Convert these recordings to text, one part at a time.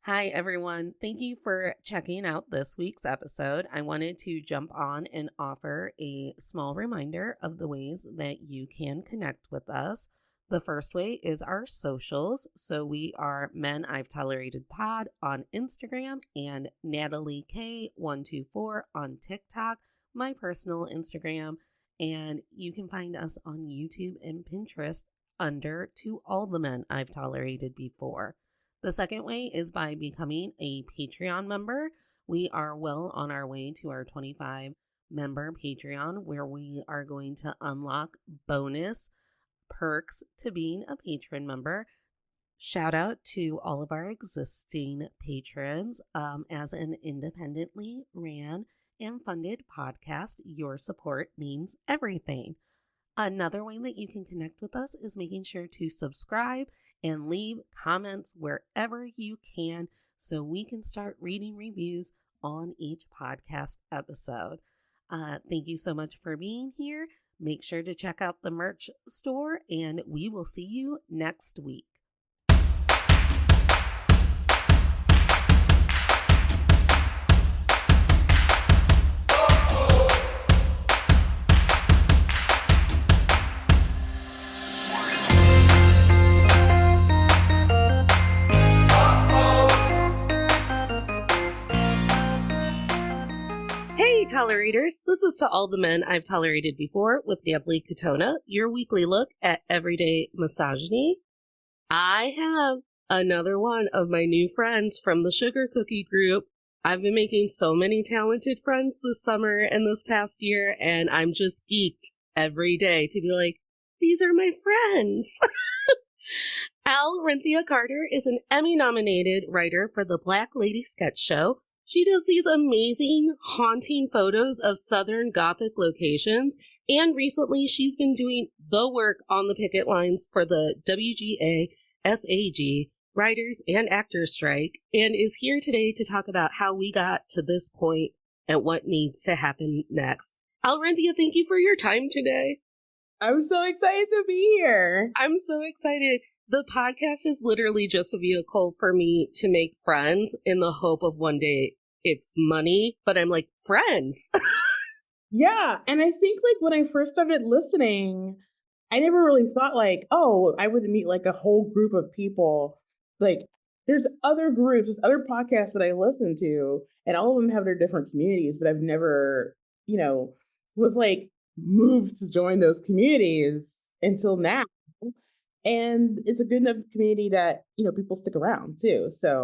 Hi, everyone. Thank you for checking out this week's episode. I wanted to jump on and offer a small reminder of the ways that you can connect with us. The first way is our socials. So we are Men I've Tolerated Pod on Instagram and Natalie K124 on TikTok, my personal Instagram. And you can find us on YouTube and Pinterest under To All the Men I've Tolerated Before. The second way is by becoming a Patreon member. We are well on our way to our 25 member Patreon, where we are going to unlock bonus perks to being a patron member. Shout out to all of our existing patrons. As an independently ran and funded podcast, your support means everything. Another way that you can connect with us is making sure to subscribe and leave comments wherever you can so we can start reading reviews on each podcast episode. Thank you so much for being here. Make sure to check out the merch store, and we will see you next week. Tolerators, this is To All the Men I've Tolerated Before with Natalie Katona, your weekly look at everyday misogyny. I have another one of my new friends from the Sugar Cookie group. I've been making so many talented friends this summer and this past year, and I'm just geeked every day to be like, these are my friends. Alrinthea Carter is an Emmy-nominated writer for the Black Lady Sketch Show. She does these amazing, haunting photos of Southern Gothic locations, and recently she's been doing the work on the picket lines for the WGA SAG writers and actors strike, and is here today to talk about how we got to this point and what needs to happen next. Alrinthea, thank you for your time today. I'm so excited to be here. I'm so excited. The podcast is literally just a vehicle for me to make friends in the hope of one day it's money, but I'm like, friends. Yeah. And I think like when I first started listening, I never really thought like, oh, I would meet like a whole group of people. Like there's other groups, there's other podcasts that I listen to, and all of them have their different communities, but I've never, was like moved to join those communities until now. And it's a good enough community that, people stick around too. So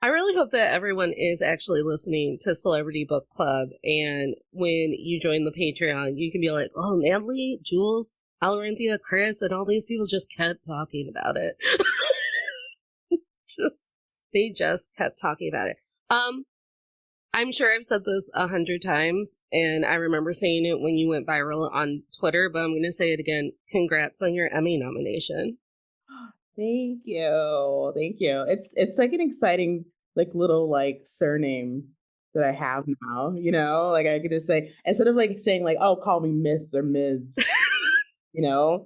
I really hope that everyone is actually listening to Celebrity Book Club. And when you join the Patreon, you can be like, oh, Natalie, Jules, Alrinthea, Chris, and all these people just kept talking about it. They just kept talking about it. I'm sure I've said this 100 times, and I remember saying it when you went viral on Twitter, but I'm going to say it again. Congrats on your Emmy nomination. Thank you. Thank you. It's like an exciting, like little like surname that I have now, like I could just say, instead of like saying like, oh, call me Miss or Ms.,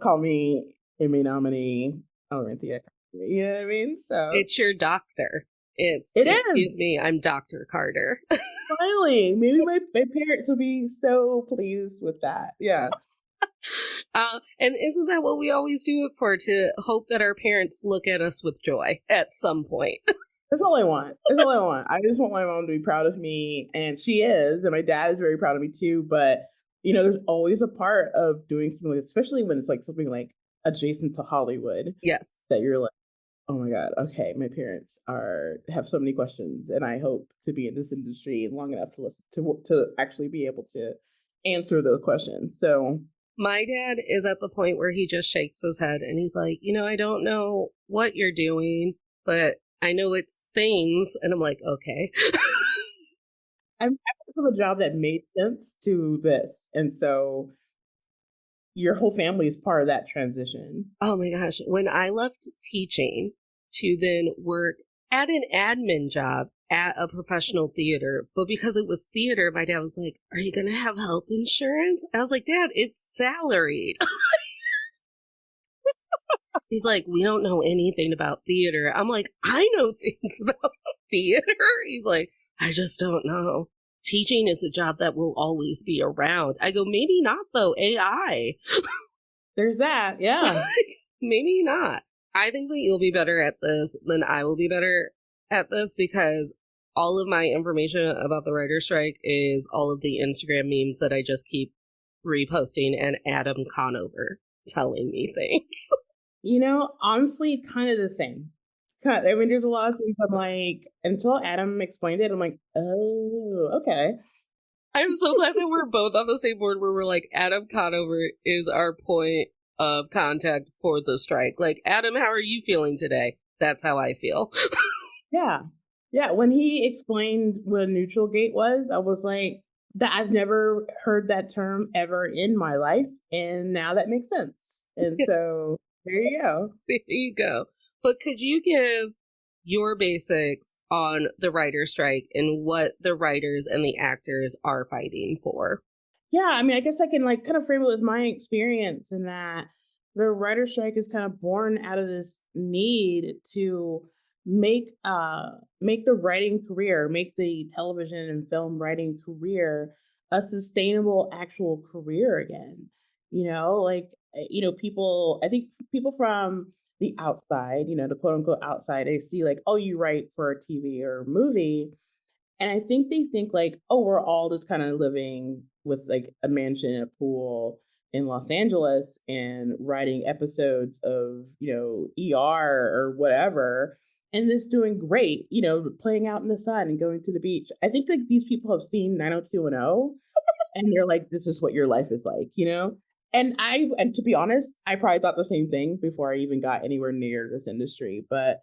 call me Emmy nominee Alrinthea. You know what I mean? So it's your doctor. Excuse me, I'm Dr. Carter. Finally, maybe my parents will be so pleased with that. Yeah. And isn't that what we always do it for? To hope that our parents look at us with joy at some point. That's all I want. That's all I want. I just want my mom to be proud of me, and she is, and my dad is very proud of me too. But there's always a part of doing something, like, especially when it's like something like adjacent to Hollywood. Yes, that you're like, oh my God, okay, my parents have so many questions, and I hope to be in this industry long enough to listen to actually be able to answer those questions. So my dad is at the point where he just shakes his head and he's like, I don't know what you're doing, but I know it's things. And I'm like, okay. I'm from a job that made sense to this. And so your whole family is part of that transition. Oh my gosh. When I left teaching to then work at an admin job at a professional theater, but because it was theater, my dad was like, are you going to have health insurance? I was like, Dad, it's salaried. He's like, we don't know anything about theater. I'm like, I know things about theater? He's like, I just don't know. Teaching is a job that will always be around. I go, maybe not though, AI. There's that, yeah. Maybe not. I think that you'll be better at this than I will be better at this because all of my information about the writer's strike is all of the Instagram memes that I just keep reposting and Adam Conover telling me things. Honestly, kind of the same. I mean, there's a lot of things I'm like, until Adam explained it, I'm like, oh, okay. I'm so glad that we're both on the same board where we're like, Adam Conover is our point of contact for the strike. Like, Adam, how are you feeling today? That's how I feel. Yeah. Yeah. When he explained what a neutral gate was, I was like, that I've never heard that term ever in my life. And now that makes sense. And so there you go. There you go. But could you give your basics on the writer's strike and what the writers and the actors are fighting for? Yeah, I mean, I guess I can like kind of frame it with my experience in that the writer's strike is kind of born out of this need to make the writing career, make the television and film writing career a sustainable actual career again. People, I think people from the outside, the quote unquote outside, they see like, oh, you write for a TV or a movie, and I think they think like, oh, we're all just kind of living with like a mansion and a pool in Los Angeles and writing episodes of, ER or whatever, and this doing great, playing out in the sun and going to the beach. I think like these people have seen 90210 and they're like, this is what your life is like. And to be honest, I probably thought the same thing before I even got anywhere near this industry. But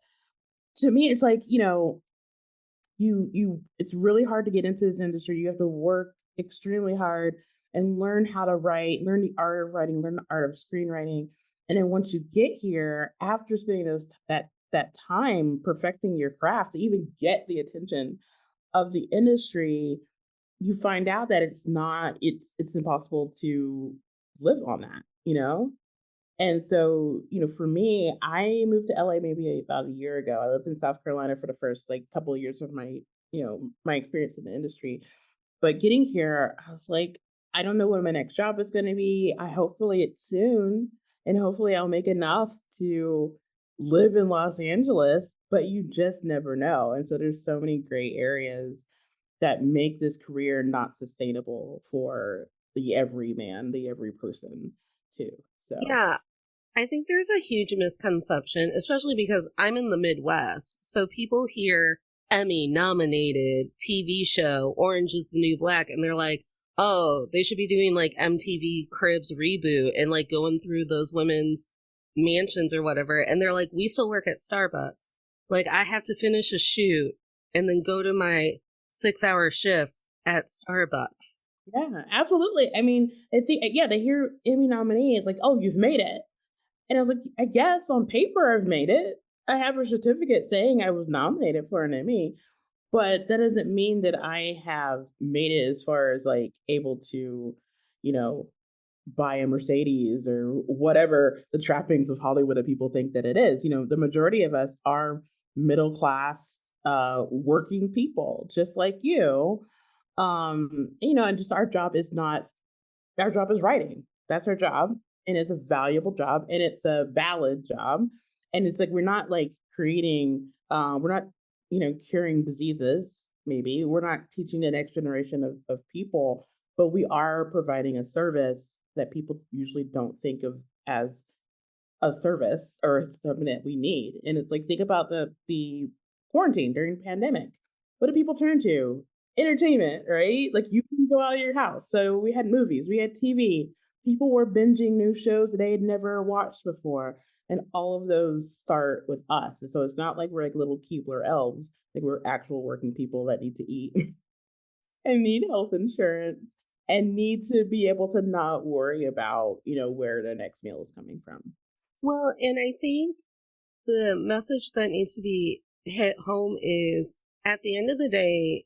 to me, it's like, it's really hard to get into this industry. You have to work extremely hard and learn how to write, learn the art of writing, learn the art of screenwriting. And then once you get here, after spending that time perfecting your craft to even get the attention of the industry, you find out that it's impossible to live on that. And so, for me, I moved to LA maybe about a year ago. I lived in South Carolina for the first like couple of years of my experience in the industry. But getting here, I was like, I don't know when my next job is going to be. Hopefully it's soon, and hopefully I'll make enough to live in Los Angeles, but you just never know. And so there's so many gray areas that make this career not sustainable for the everyman, the every person too. So Yeah, I think there's a huge misconception, especially because I'm in the Midwest. So people hear Emmy nominated TV show, Orange is the New Black, and they're like, oh, they should be doing like MTV Cribs reboot and like going through those women's mansions or whatever. And they're like, we still work at Starbucks. Like, I have to finish a shoot and then go to my 6-hour shift at Starbucks. yeah, absolutely. I mean, I think yeah, they hear Emmy nominee, it's like, oh, you've made it. And I was like, I guess on paper I've made it. I have a certificate saying I was nominated for an Emmy, but that doesn't mean that I have made it as far as like able to, you know, buy a Mercedes or whatever the trappings of Hollywood that people think that it is. The majority of us are middle class, working people, just like you. And just our job is writing. That's our job. And it's a valuable job and it's a valid job. And it's like we're not like creating we're not, curing diseases, maybe. We're not teaching the next generation of people, but we are providing a service that people usually don't think of as a service or something that we need. And it's like think about the quarantine during pandemic. What do people turn to? Entertainment, right? Like you can go out of your house. So we had movies, we had TV. People were binging new shows that they had never watched before. And all of those start with us. And so it's not like we're like little Keebler elves. Like we're actual working people that need to eat and need health insurance and need to be able to not worry about, where their next meal is coming from. Well, and I think the message that needs to be hit home is at the end of the day,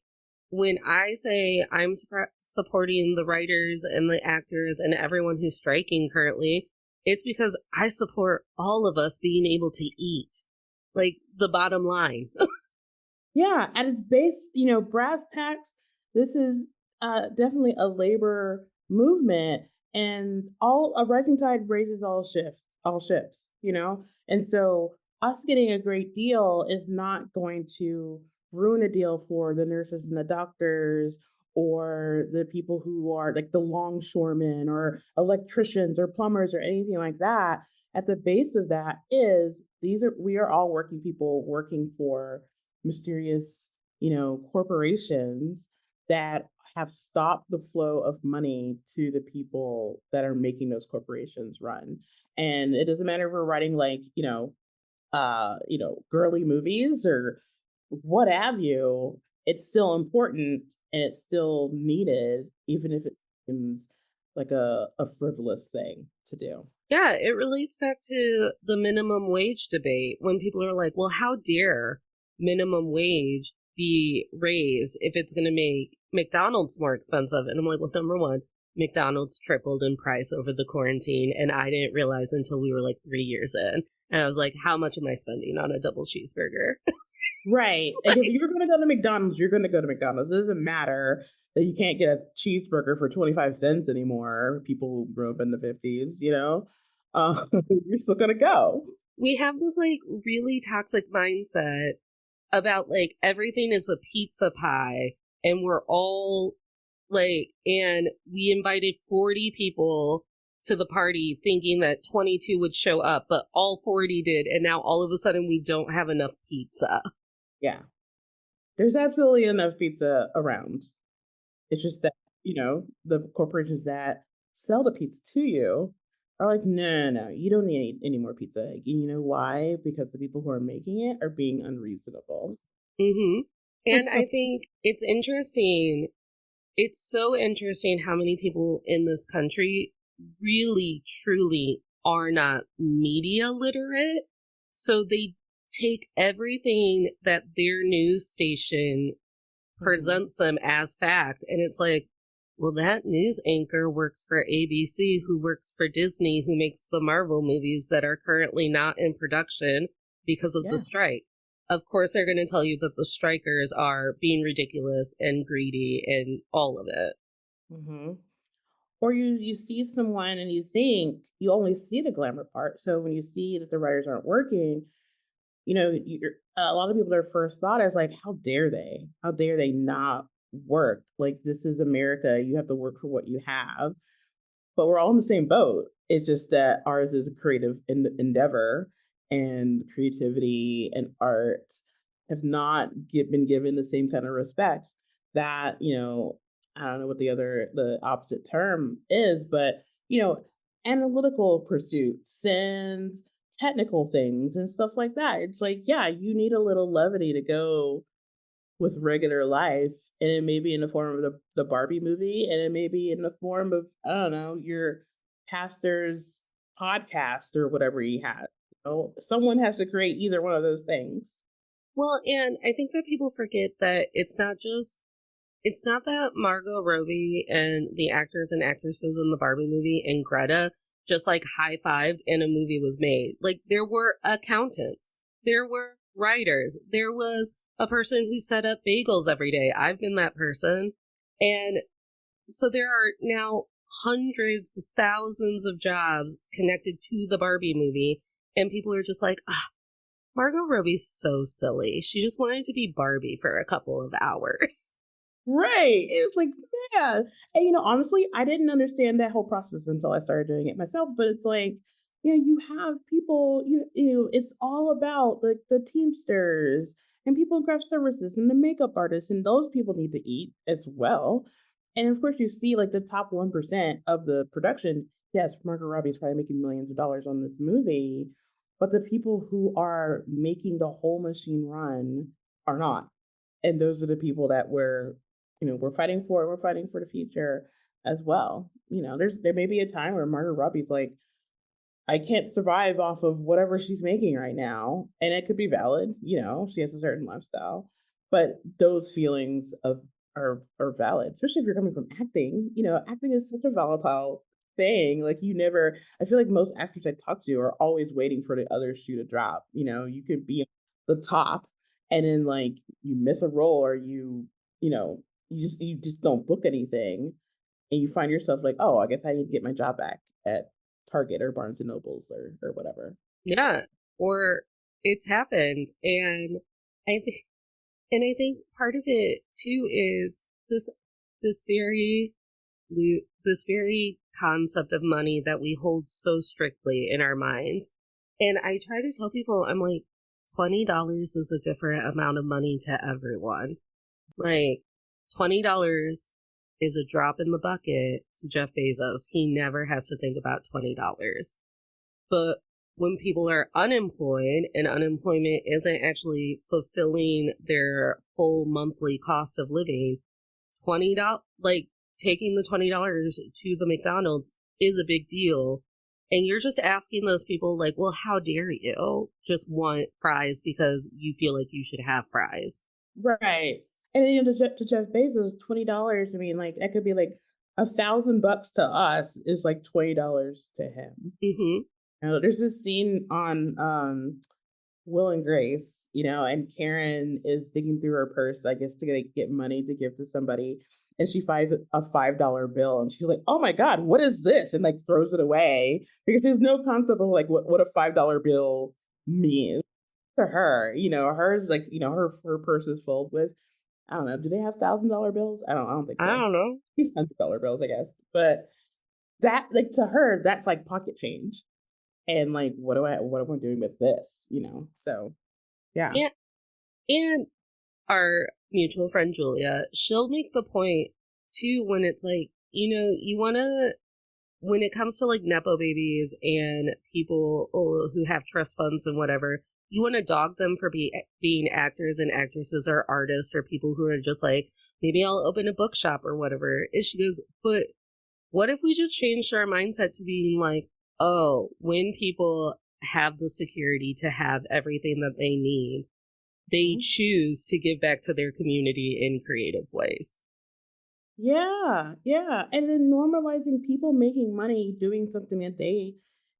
when I say I'm supporting the writers and the actors and everyone who's striking currently, it's because I support all of us being able to eat. Like the bottom line. Yeah, at its base, brass tacks, this is definitely a labor movement, and all a rising tide raises all ships, And so us getting a great deal is not going to ruin a deal for the nurses and the doctors or the people who are like the longshoremen or electricians or plumbers or anything like that. At the base of that is we are all working people working for mysterious, corporations that have stopped the flow of money to the people that are making those corporations run. And it doesn't matter if we're writing like, girly movies or what have you, it's still important and it's still needed, even if it seems like a frivolous thing to do. Yeah, it relates back to the minimum wage debate when people are like, well, how dare minimum wage be raised if it's going to make McDonald's more expensive? And I'm like, well, number one, McDonald's tripled in price over the quarantine. And I didn't realize until we were like 3 years in. And I was like, how much am I spending on a double cheeseburger? Right. Like if you're going to go to McDonald's, you're going to go to McDonald's. It doesn't matter that you can't get a cheeseburger for 25 cents anymore. People who grew up in the 50s, you're still going to go. We have this like really toxic mindset about like everything is a pizza pie and we're all like, and we invited 40 people to the party thinking that 22 would show up, but all 40 did. And now all of a sudden we don't have enough pizza. Yeah. There's absolutely enough pizza around. It's just that, the corporations that sell the pizza to you are like, no, no, no, you don't need any more pizza. And you know why? Because the people who are making it are being unreasonable. Mm-hmm. And I think it's interesting. It's so interesting how many people in this country really, truly are not media literate. So they take everything that their news station presents them as fact. And it's like, well, that news anchor works for ABC, who works for Disney, who makes the Marvel movies that are currently not in production because of the strike. Of course, they're going to tell you that the strikers are being ridiculous and greedy and all of it. Mm-hmm. Or you see someone and you think you only see the glamour part. So when you see that the writers aren't working, a lot of people, their first thought is like, how dare they? How dare they not work? Like, this is America. You have to work for what you have. But we're all in the same boat. It's just that ours is a creative endeavor, and creativity and art have not been given the same kind of respect that, I don't know what the opposite term is, but, analytical pursuits and technical things and stuff like that. It's like, yeah, you need a little levity to go with regular life. And it may be in the form of the Barbie movie, and it may be in the form of, I don't know, your pastor's podcast or whatever he had. Someone has to create either one of those things. Well, and I think that people forget that it's not that Margot Robbie and the actors and actresses in the Barbie movie and Greta just like high-fived and a movie was made. Like there were accountants, there were writers, there was a person who set up bagels every day. I've been that person. And so there are now hundreds, thousands of jobs connected to the Barbie movie. And people are just like, Margot Robbie's so silly. She just wanted to be Barbie for a couple of hours. Right. It's like, man. And honestly, I didn't understand that whole process until I started doing it myself. But it's like, you have people, it's all about the Teamsters and people in craft services and the makeup artists, and those people need to eat as well. And of course, you see like the top 1% of the production. Yes, Margot Robbie is probably making millions of dollars on this movie, but the people who are making the whole machine run are not. And those are the people that we're fighting for. We're fighting for the future as well. There may be a time where Margot Robbie's like, I can't survive off of whatever she's making right now. And it could be valid, she has a certain lifestyle. But those feelings are valid, especially if you're coming from acting. Acting is such a volatile thing. Like I feel like most actors I talk to are always waiting for the other shoe to drop. You could be the top and then like you miss a role or you know, you just don't book anything and you find yourself like, oh, I guess I need to get my job back at Target or Barnes and Nobles or whatever. Yeah. Or it's happened. I think I think part of it too is this very this very concept of money that we hold so strictly in our minds. And I try to tell people, I'm like, $20 is a different amount of money to everyone. Like, $20 is a drop in the bucket to Jeff Bezos. He never has to think about $20. But when people are unemployed and unemployment isn't actually fulfilling their full monthly cost of living, $20, like taking the $20 to the McDonald's is a big deal. And you're just asking those people, like, well, how dare you just want fries because you feel like you should have fries? Right. And then to Jeff Bezos, $20. I mean, like that could be like $1,000 to us is like $20 to him. Mm-hmm. There's this scene on Will and Grace, and Karen is digging through her purse, I guess, to get money to give to somebody. And she finds a $5 bill and she's like, oh my God, what is this? And like throws it away because there's no concept of like what a $5 bill means to her. Hers like, her purse is filled with, I don't know, do they have $1,000 bills? I don't think I so. don't know. $100 bills, I guess. But that, like, to her, that's like pocket change. And like, what am I doing with this? So yeah. And, and our mutual friend Julia, she'll make the point too when it's like, you want to, when it comes to like Nepo babies and people who have trust funds and whatever, you want to dog them for being actors and actresses or artists or people who are just like, maybe I'll open a bookshop or whatever. And she goes, but what if we just changed our mindset to being like, oh, when people have the security to have everything that they need, they choose to give back to their community in creative ways. Yeah, yeah. And then normalizing people making money doing something that they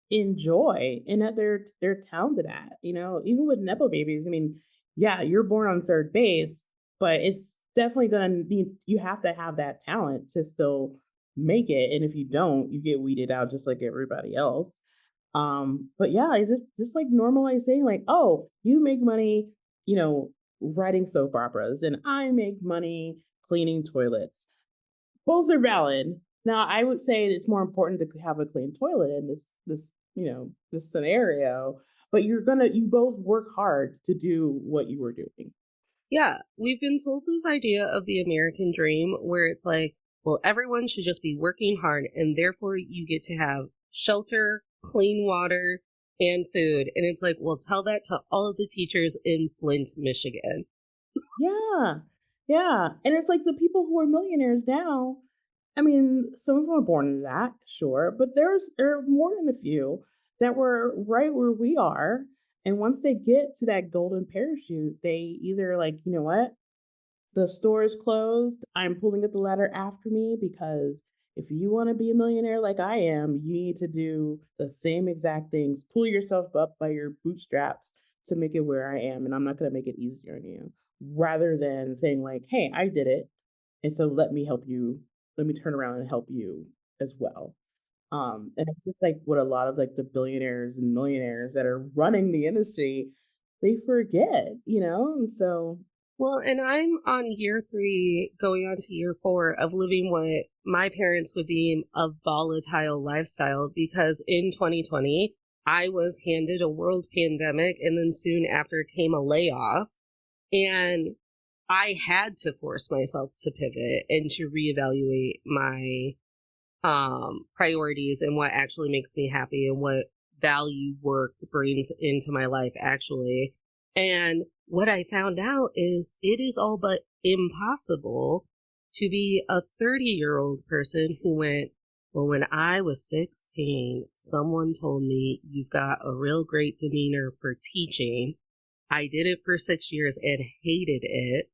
enjoy and that they're talented at. Even with Nepo babies, I mean, yeah, you're born on third base, but it's definitely gonna be, you have to have that talent to still make it. And if you don't, you get weeded out just like everybody else. But yeah, just like normalize saying like, oh, you make money, writing soap operas, and I make money cleaning toilets. Both are valid. Now, I would say it's more important to have a clean toilet in this scenario, but you both work hard to do what you were doing. Yeah, we've been sold this idea of the American dream where it's like, well, everyone should just be working hard and therefore you get to have shelter, clean water, and food. And it's like, well, tell that to all of the teachers in Flint, Michigan. Yeah. Yeah. And it's like the people who are millionaires now, I mean, some of them were born into that, sure, but there are more than a few that were right where we are. And once they get to that golden parachute, they either like, you know what? The store is closed. I'm pulling up the ladder after me because if you want to be a millionaire like I am, you need to do the same exact things. Pull yourself up by your bootstraps to make it where I am. And I'm not going to make it easier on you. Rather than saying, like, hey, I did it. And so let me help you. Let me turn around and help you as well. And it's just like what a lot of like the billionaires and millionaires that are running the industry, they forget, And so Well, and I'm on year 3, going on to year 4 of living what my parents would deem a volatile lifestyle because in 2020, I was handed a world pandemic and then soon after came a layoff. And I had to force myself to pivot and to reevaluate my priorities and what actually makes me happy and what value work brings into my life actually. And what I found out is it is all but impossible to be a 30-year-old person who went, well, when I was 16, someone told me you've got a real great demeanor for teaching. I did it for 6 years and hated it.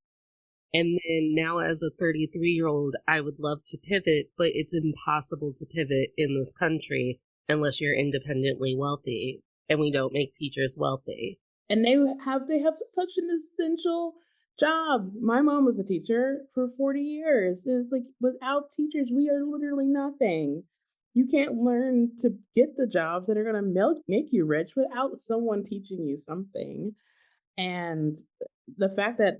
And then now as a 33-year-old, I would love to pivot, but it's impossible to pivot in this country unless you're independently wealthy. And we don't make teachers wealthy. and they have such an essential job. My mom was a teacher for 40 years. It's like without teachers, we are literally nothing. You can't learn to get the jobs that are going to make you rich without someone teaching you something. And the fact that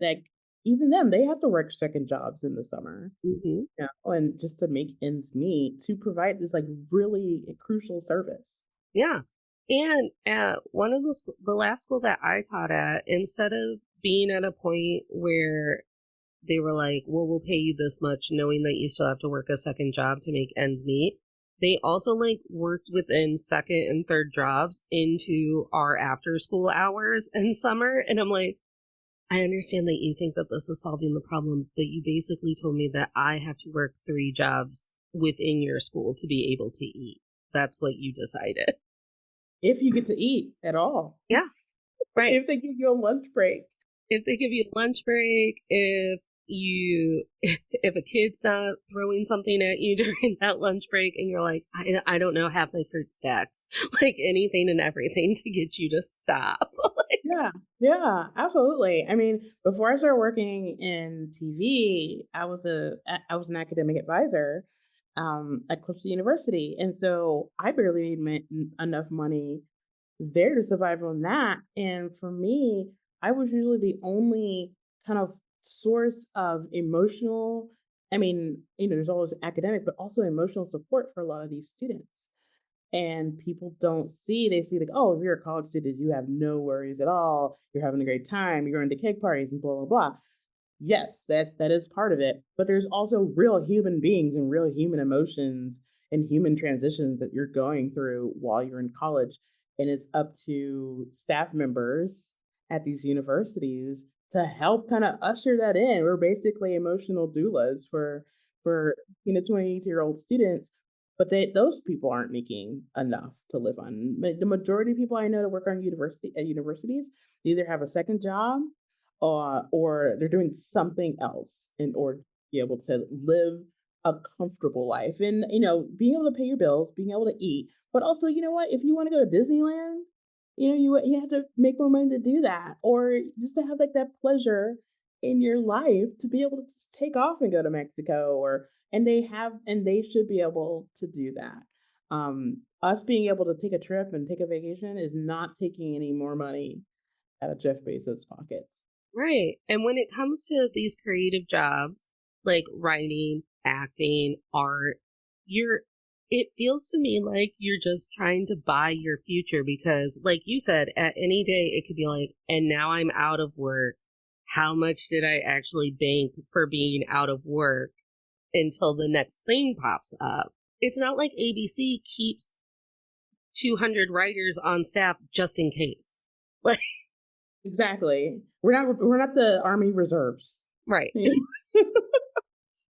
even them, they have to work second jobs in the summer, Hmm. and just to make ends meet to provide this like really crucial service. Yeah. And at one of the last school that I taught at, instead of being at a point where they were like, well, we'll pay you this much, knowing that you still have to work a second job to make ends meet, they also like worked within second and third jobs into our after school hours in summer. And I'm like, I understand that you think that this is solving the problem, but you basically told me that I have to work 3 jobs within your school to be able to eat. That's what you decided. If you get to eat at all, Yeah, right. if they give you a lunch break. If they give you a lunch break, if you if a kid's not throwing something at you during that lunch break and you're like, I don't know, have my fruit stacks, like anything and everything to get you to stop. Like, Yeah, yeah, absolutely. I mean, before I started working in TV, I was an academic advisor at Clemson University, and so I barely made enough money there to survive on that. And for me, I was usually the only kind of source of emotional. I mean, there's always academic, but also emotional support for a lot of these students. And people don't see, they see like, oh, if you're a college student, you have no worries at all. You're having a great time. You're going to cake parties and blah, blah, blah. Yes, that is part of it, but there's also real human beings and real human emotions and human transitions that you're going through while you're in college, and it's up to staff members at these universities to help kind of usher that in. We're basically emotional doulas for 28-year-old students, but those people aren't making enough to live on. The majority of people I know that work on universities either have a second job or they're doing something else in order to be able to live a comfortable life and being able to pay your bills, being able to eat, but also what, if you want to go to Disneyland, you have to make more money to do that, or just to have like that pleasure in your life to be able to just take off and go to Mexico, or and they should be able to do that. Us being able to take a trip and take a vacation is not taking any more money out of Jeff Bezos' pockets. right. And when it comes to these creative jobs, like writing, acting, art, you're it feels to me like you're just trying to buy your future because, like you said, at any day it could be like, and now I'm out of work. How much did I actually bank for being out of work until the next thing pops up? It's not like ABC keeps 200 writers on staff just in case. Like, Exactly. We're not the Army Reserves. right.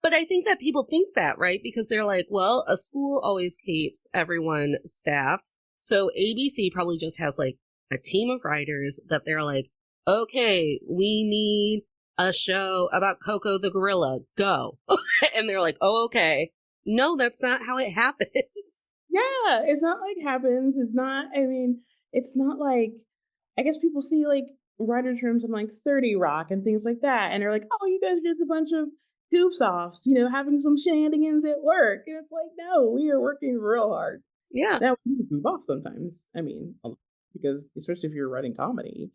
But I think that people think that, right? Because they're like, well, a school always keeps everyone staffed. So ABC probably just has like a team of writers that they're like, okay, we need a show about Coco the gorilla. Go. And they're like, oh, okay. No, that's not how it happens. Yeah, it's not like happens. It's not, I mean, it's not like, I guess people see like writers' rooms on like 30 Rock and things like that. And they're like, oh, you guys are just a bunch of goofs offs, having some shenanigans at work. And it's like, no, we are working real hard. Yeah. Now, we can goof off sometimes. I mean, because especially if you're writing comedy,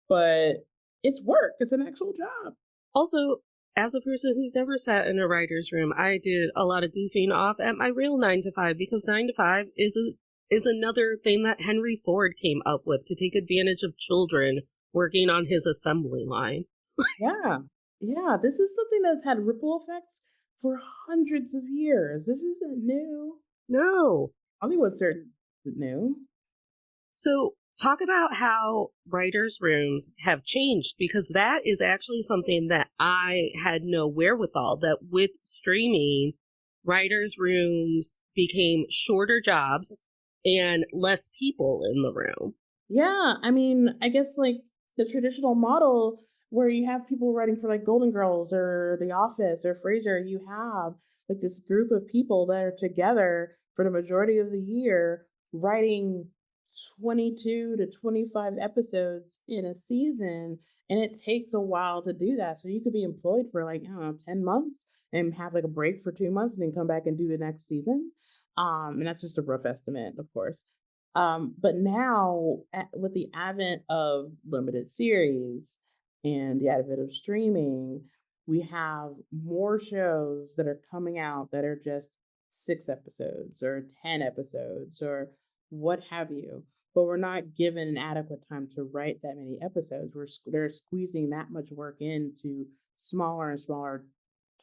but it's work, it's an actual job. Also, as a person who's never sat in a writer's room, I did a lot of goofing off at my real 9 to 5 because 9 to 5 is another thing that Henry Ford came up with to take advantage of children working on his assembly line. Yeah. Yeah. This is something that's had ripple effects for hundreds of years. This isn't new. No. Hollywood certainly isn't new. So, talk about how writers' rooms have changed because that is actually something that I had no wherewithal. That with streaming, writers' rooms became shorter jobs and less people in the room. Yeah. I mean, I guess like the traditional model where you have people writing for like Golden Girls or The Office or Frasier, you have like this group of people that are together for the majority of the year writing 22 to 25 episodes in a season, and it takes a while to do that. So you could be employed for like, I don't know, 10 months and have like a break for 2 months and then come back and do the next season. And that's just a rough estimate, of course. But now, with the advent of limited series and the advent of streaming, we have more shows that are coming out that are just 6 episodes or 10 episodes or what have you. But we're not given an adequate time to write that many episodes. They're squeezing that much work into smaller and smaller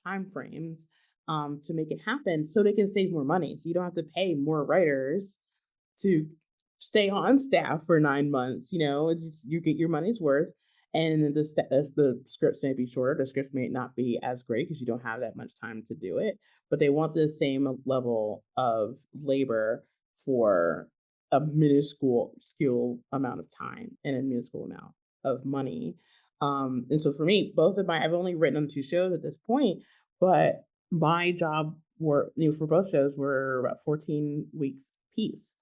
time frames, to make it happen so they can save more money. So you don't have to pay more writers to stay on staff for 9 months. You get your money's worth, and the scripts may be shorter. The script may not be as great because you don't have that much time to do it, but they want the same level of labor for a minuscule skill amount of time and a minuscule amount of money. And so for me, I've only written on 2 shows at this point, but my job for both shows were about 14 weeks piece,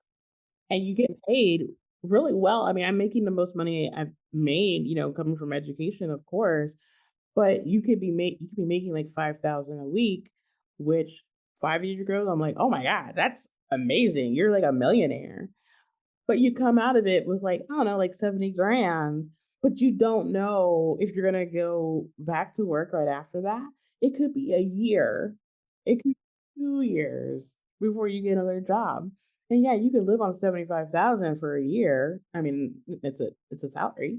and you get paid really well. I mean, I'm making the most money I've made, coming from education, of course, but you could be making like 5,000 a week, which 5 years ago, I'm like, oh my God, that's amazing. You're like a millionaire. But you come out of it with like, I don't know, like 70 grand, but you don't know if you're going to go back to work right after that. It could be a year, it could be 2 years before you get another job. And yeah, you could live on 75,000 for a year. I mean, it's a salary.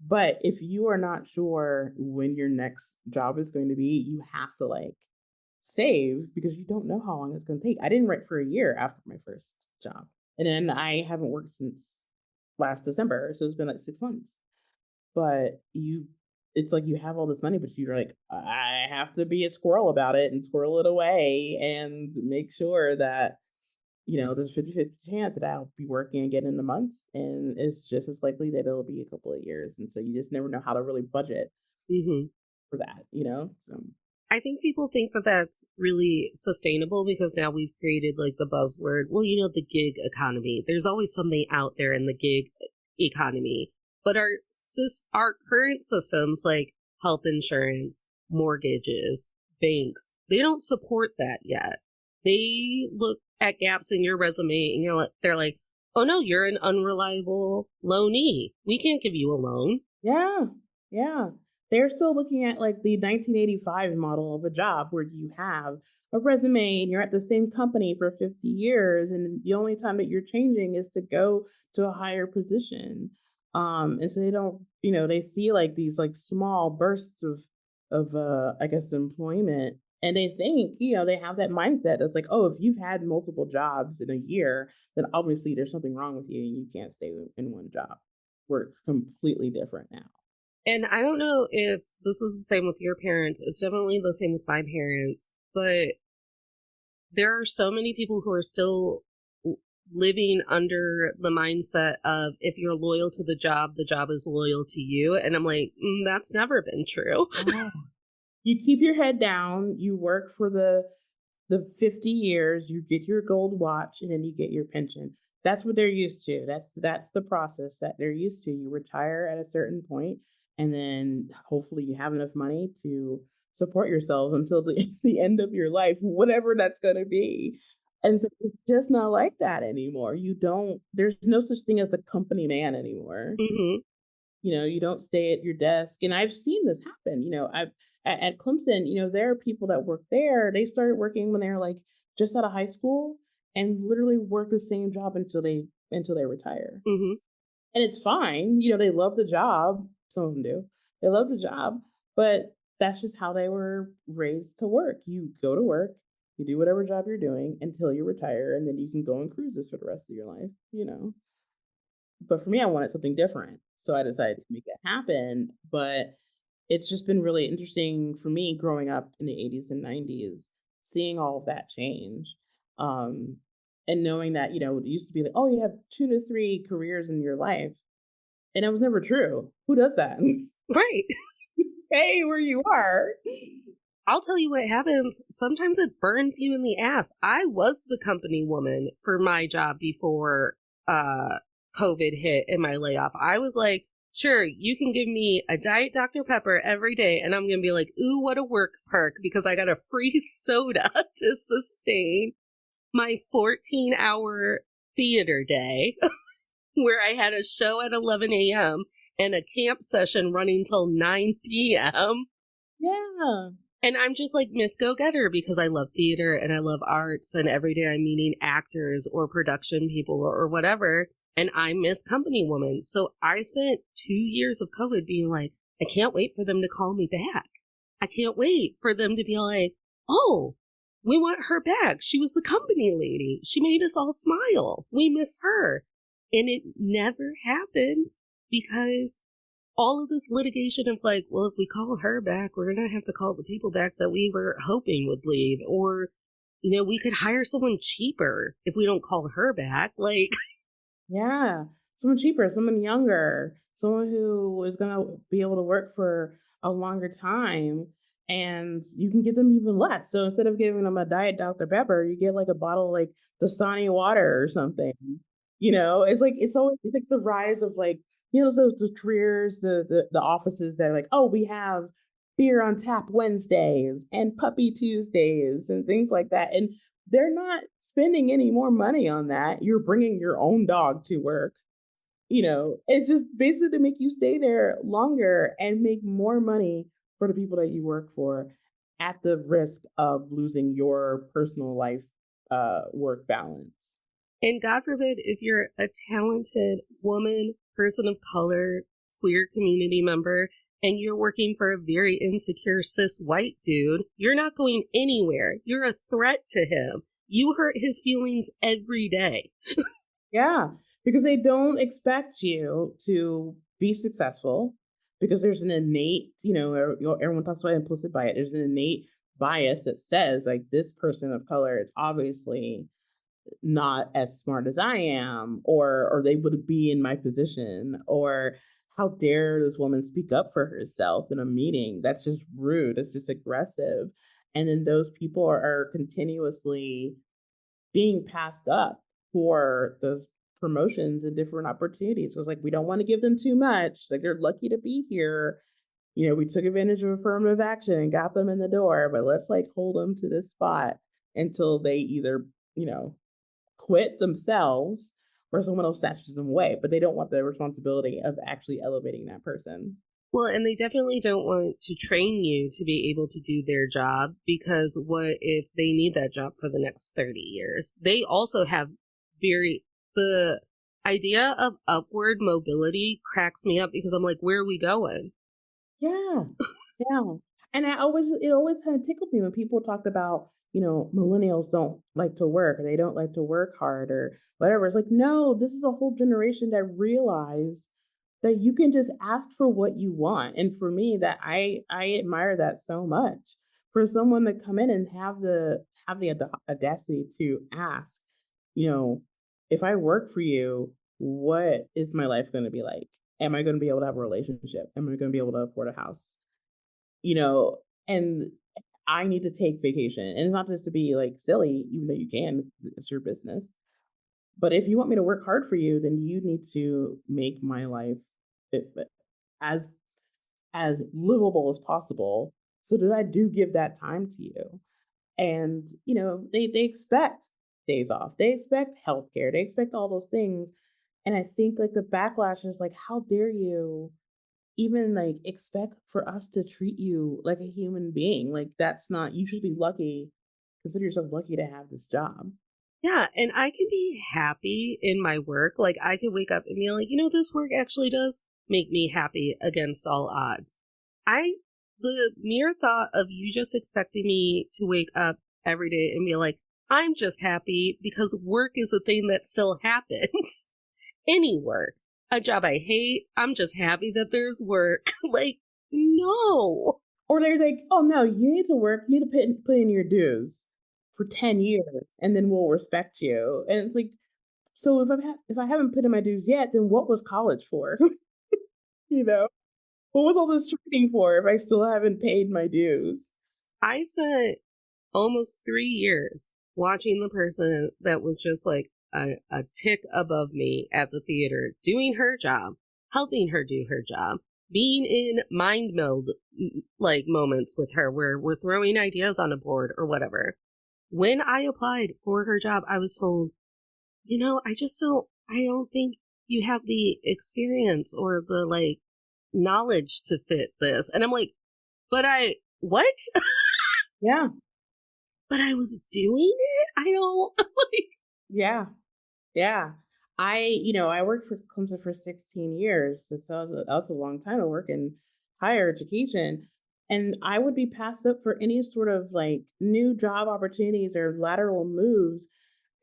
But if you are not sure when your next job is going to be, you have to like save because you don't know how long it's going to take. I didn't write for a year after my first job. And then I haven't worked since last December. So it's been like 6 months. But it's like you have all this money, but you're like, I have to be a squirrel about it and squirrel it away and make sure that, there's 50/50 chance that I'll be working again in a month. And it's just as likely that it'll be a couple of years. And so you just never know how to really budget Mm-hmm. for that, So I think people think that that's really sustainable because now we've created like the buzzword, well, the gig economy. There's always something out there in the gig economy. But our current systems like health insurance, mortgages, banks, they don't support that yet. They look at gaps in your resume and they're like, oh no, you're an unreliable loanee. We can't give you a loan. Yeah. Yeah. They're still looking at like the 1985 model of a job where you have a resume and you're at the same company for 50 years. And the only time that you're changing is to go to a higher position. And so they don't, they see like these like small bursts of I guess, employment. And they think, they have that mindset that's like, oh, if you've had multiple jobs in a year, then obviously there's something wrong with you and you can't stay in one job. Where it's completely different now. And I don't know if this is the same with your parents. It's definitely the same with my parents. But there are so many people who are still living under the mindset of if you're loyal to the job is loyal to you. And I'm like, that's never been true. You keep your head down. You work for the 50 years. You get your gold watch, and then you get your pension. That's what they're used to. That's the process that they're used to. You retire at a certain point, and then hopefully you have enough money to support yourself until the end of your life, whatever that's going to be. And so it's just not like that anymore. There's no such thing as the company man anymore. Mm-hmm. You don't stay at your desk. And I've seen this happen. At Clemson, there are people that work there. They started working when they were like just out of high school and literally work the same job until they retire. Mm-hmm. And it's fine. They love the job. Some of them do. They love the job, but that's just how they were raised to work. You go to work, you do whatever job you're doing until you retire, and then you can go on cruises for the rest of your life. But for me, I wanted something different. So I decided to make it happen. But it's just been really interesting for me growing up in the 80s and 90s, seeing all of that change. And knowing that, it used to be like, oh, you have 2 to 3 careers in your life. And that was never true. Who does that? Right. Hey, where you are. I'll tell you what happens. Sometimes it burns you in the ass. I was the company woman for my job before COVID hit in my layoff, I was like, sure, you can give me a Diet Dr. Pepper every day, and I'm going to be like, ooh, what a work perk, because I got a free soda to sustain my 14-hour theater day where I had a show at 11 a.m. and a camp session running till 9 p.m. Yeah. And I'm just like Miss Go-Getter because I love theater and I love arts, and every day I'm meeting actors or production people or whatever. And I miss Company Woman. So I spent 2 years of COVID being like, I can't wait for them to call me back. I can't wait for them to be like, oh, we want her back. She was the company lady. She made us all smile. We miss her. And it never happened because all of this litigation of like, well, if we call her back, we're going to have to call the people back that we were hoping would leave. Or, we could hire someone cheaper if we don't call her back. Like, Yeah. Someone cheaper, someone younger, someone who is going to be able to work for a longer time, and you can give them even less. So instead of giving them a Diet Dr. Pepper, you get like a bottle of like Dasani water or something. It's like the rise of like, those the careers, the offices that are like, oh, we have beer on tap Wednesdays and puppy Tuesdays and things like that. And they're not spending any more money on that. You're bringing your own dog to work. It's just basically to make you stay there longer and make more money for the people that you work for at the risk of losing your personal life work balance. and God forbid, if you're a talented woman, person of color, queer community member, and you're working for a very insecure cis white dude, you're not going anywhere. You're a threat to him. You hurt his feelings every day. Yeah, because they don't expect you to be successful because there's an innate, everyone talks about implicit bias. There's an innate bias that says like this person of color is obviously not as smart as I am, or they would be in my position, or how dare this woman speak up for herself in a meeting? That's just rude. It's just aggressive. And then those people are continuously being passed up for those promotions and different opportunities. So it's like, we don't want to give them too much. Like, they're lucky to be here. We took advantage of affirmative action and got them in the door, but let's like hold them to this spot until they either, quit themselves or someone else snatches them away. But they don't want the responsibility of actually elevating that person. Well, and they definitely don't want to train you to be able to do their job, because what if they need that job for the next 30 years? They also have the idea of upward mobility cracks me up because I'm like, where are we going? Yeah. Yeah. And it always kind of tickled me when people talked about, millennials don't like to work, or they don't like to work hard or whatever. It's like, no, this is a whole generation that realize that you can just ask for what you want. And for me, that I admire that so much. For someone to come in and have the audacity to ask, if I work for you, what is my life going to be like? Am I going to be able to have a relationship? Am I going to be able to afford a house? And I need to take vacation. And it's not just to be like silly, even though you can, it's your business. But if you want me to work hard for you, then you need to make my life as as livable as possible, so that I do give that time to you. And they expect days off, they expect healthcare, they expect all those things. And I think like the backlash is like, how dare you even like expect for us to treat you like a human being? Like, that's not, you should be lucky, consider yourself lucky to have this job. Yeah, and I can be happy in my work. Like, I can wake up and be like, this work actually does make me happy against all odds. The mere thought of you just expecting me to wake up every day and be like, I'm just happy because work is a thing that still happens. Any work. A job I hate, I'm just happy that there's work. Like, no. Or they're like, oh no, you need to work, you need to put in your dues for 10 years and then we'll respect you. And it's like, so if I haven't put in my dues yet, then what was college for? What was all this training for if I still haven't paid my dues? I spent almost 3 years watching the person that was just like, a tick above me at the theater, doing her job, helping her do her job, being in mind meld like moments with her where we're throwing ideas on a board or whatever. When I applied for her job, I was told, I don't think you have the experience or the like knowledge to fit this. And I'm like, what? Yeah. But I was doing it? I don't like. Yeah. Yeah. I worked for Clemson for 16 years. So that was a long time to work in higher education. And I would be passed up for any sort of like new job opportunities or lateral moves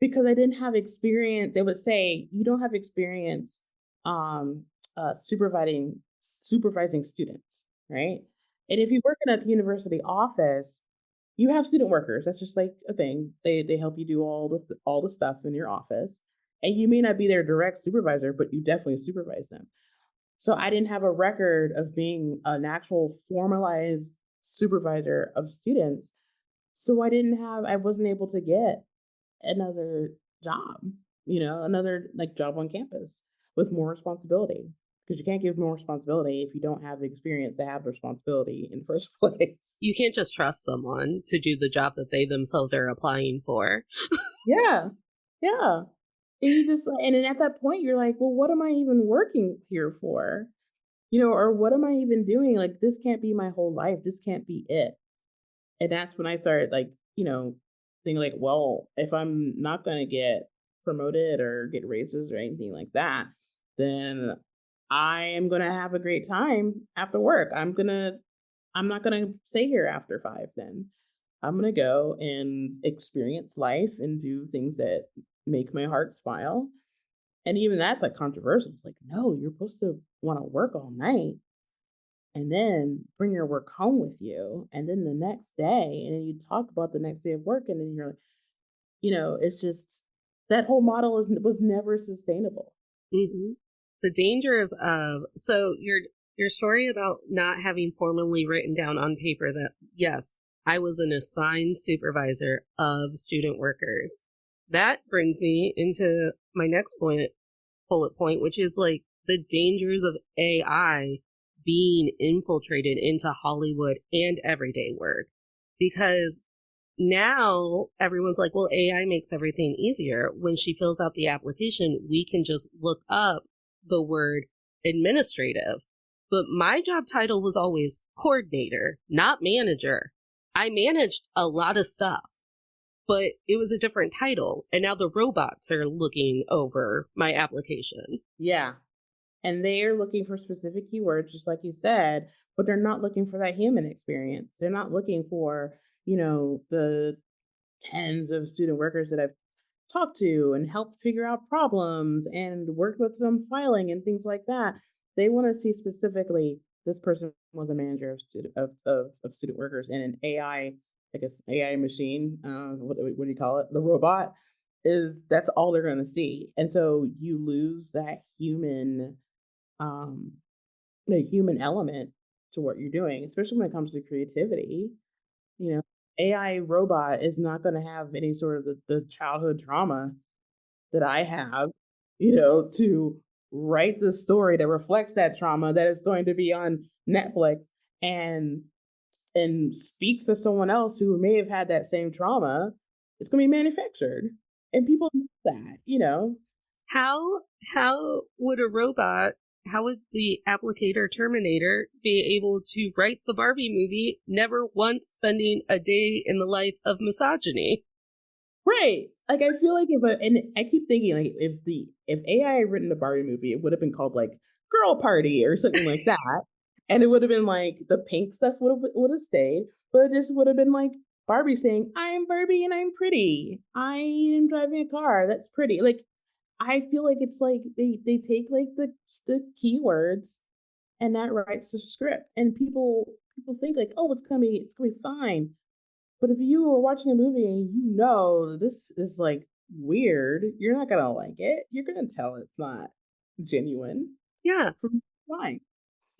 because I didn't have experience. They would say, you don't have experience um, supervising students, right? And if you work in a university office, you have student workers. That's just like a thing. They help you do all the stuff in your office. And you may not be their direct supervisor, but you definitely supervise them. So I didn't have a record of being an actual formalized supervisor of students. So I wasn't able to get another job, another like job on campus with more responsibility. Because you can't give more responsibility if you don't have the experience to have the responsibility in the first place. You can't just trust someone to do the job that they themselves are applying for. Yeah. Yeah. And you just and then at that point you're like, well, what am I even working here for? Or what am I even doing? Like this can't be my whole life. This can't be it. And that's when I started like, thinking like, well, if I'm not gonna get promoted or get raises or anything like that, then I am gonna have a great time after work. I'm not gonna stay here after 5 then. I'm gonna go and experience life and do things that make my heart smile. And even that's like controversial. It's like, no, you're supposed to want to work all night and then bring your work home with you. And then the next day, and then you talk about the next day of work, and then you're like, it's just that whole model was never sustainable. Mm-hmm. The dangers of your story about not having formally written down on paper that yes, I was an assigned supervisor of student workers. That brings me into my next bullet point, which is like the dangers of AI being infiltrated into Hollywood and everyday work. Because now everyone's like, well, AI makes everything easier. When she fills out the application, we can just look up the word administrative. But my job title was always coordinator, not manager. I managed a lot of stuff, but it was a different title. And now the robots are looking over my application. Yeah. And they're looking for specific keywords, just like you said, but they're not looking for that human experience. They're not looking for, the tens of student workers that I've talked to and helped figure out problems and worked with them filing and things like that. They want to see specifically this person was a manager of student workers and an I guess AI machine, what do you call it? The robot that's all they're going to see. And so you lose that um, the human element to what you're doing, especially when it comes to creativity. You know, AI robot is not going to have any sort of the childhood trauma that I have, to write the story that reflects that trauma that is going to be on Netflix and speaks to someone else who may have had that same trauma. It's going to be manufactured, and people know that. How how would a robot, how would the applicator Terminator be able to write the Barbie movie, never once spending a day in the life of misogyny? Right. Like I feel like and I keep thinking like if AI had written the Barbie movie, it would have been called like Girl Party or something like that. And it would have been like the pink stuff would have stayed, but it just would have been like Barbie saying, I'm Barbie and I'm pretty. I am driving a car. That's pretty. Like I feel like it's like they take like the keywords and that writes the script. And people think like, oh, it's gonna be fine. But if you were watching a movie and this is like weird, you're not gonna like it. You're gonna tell it's not genuine. Yeah. Fine.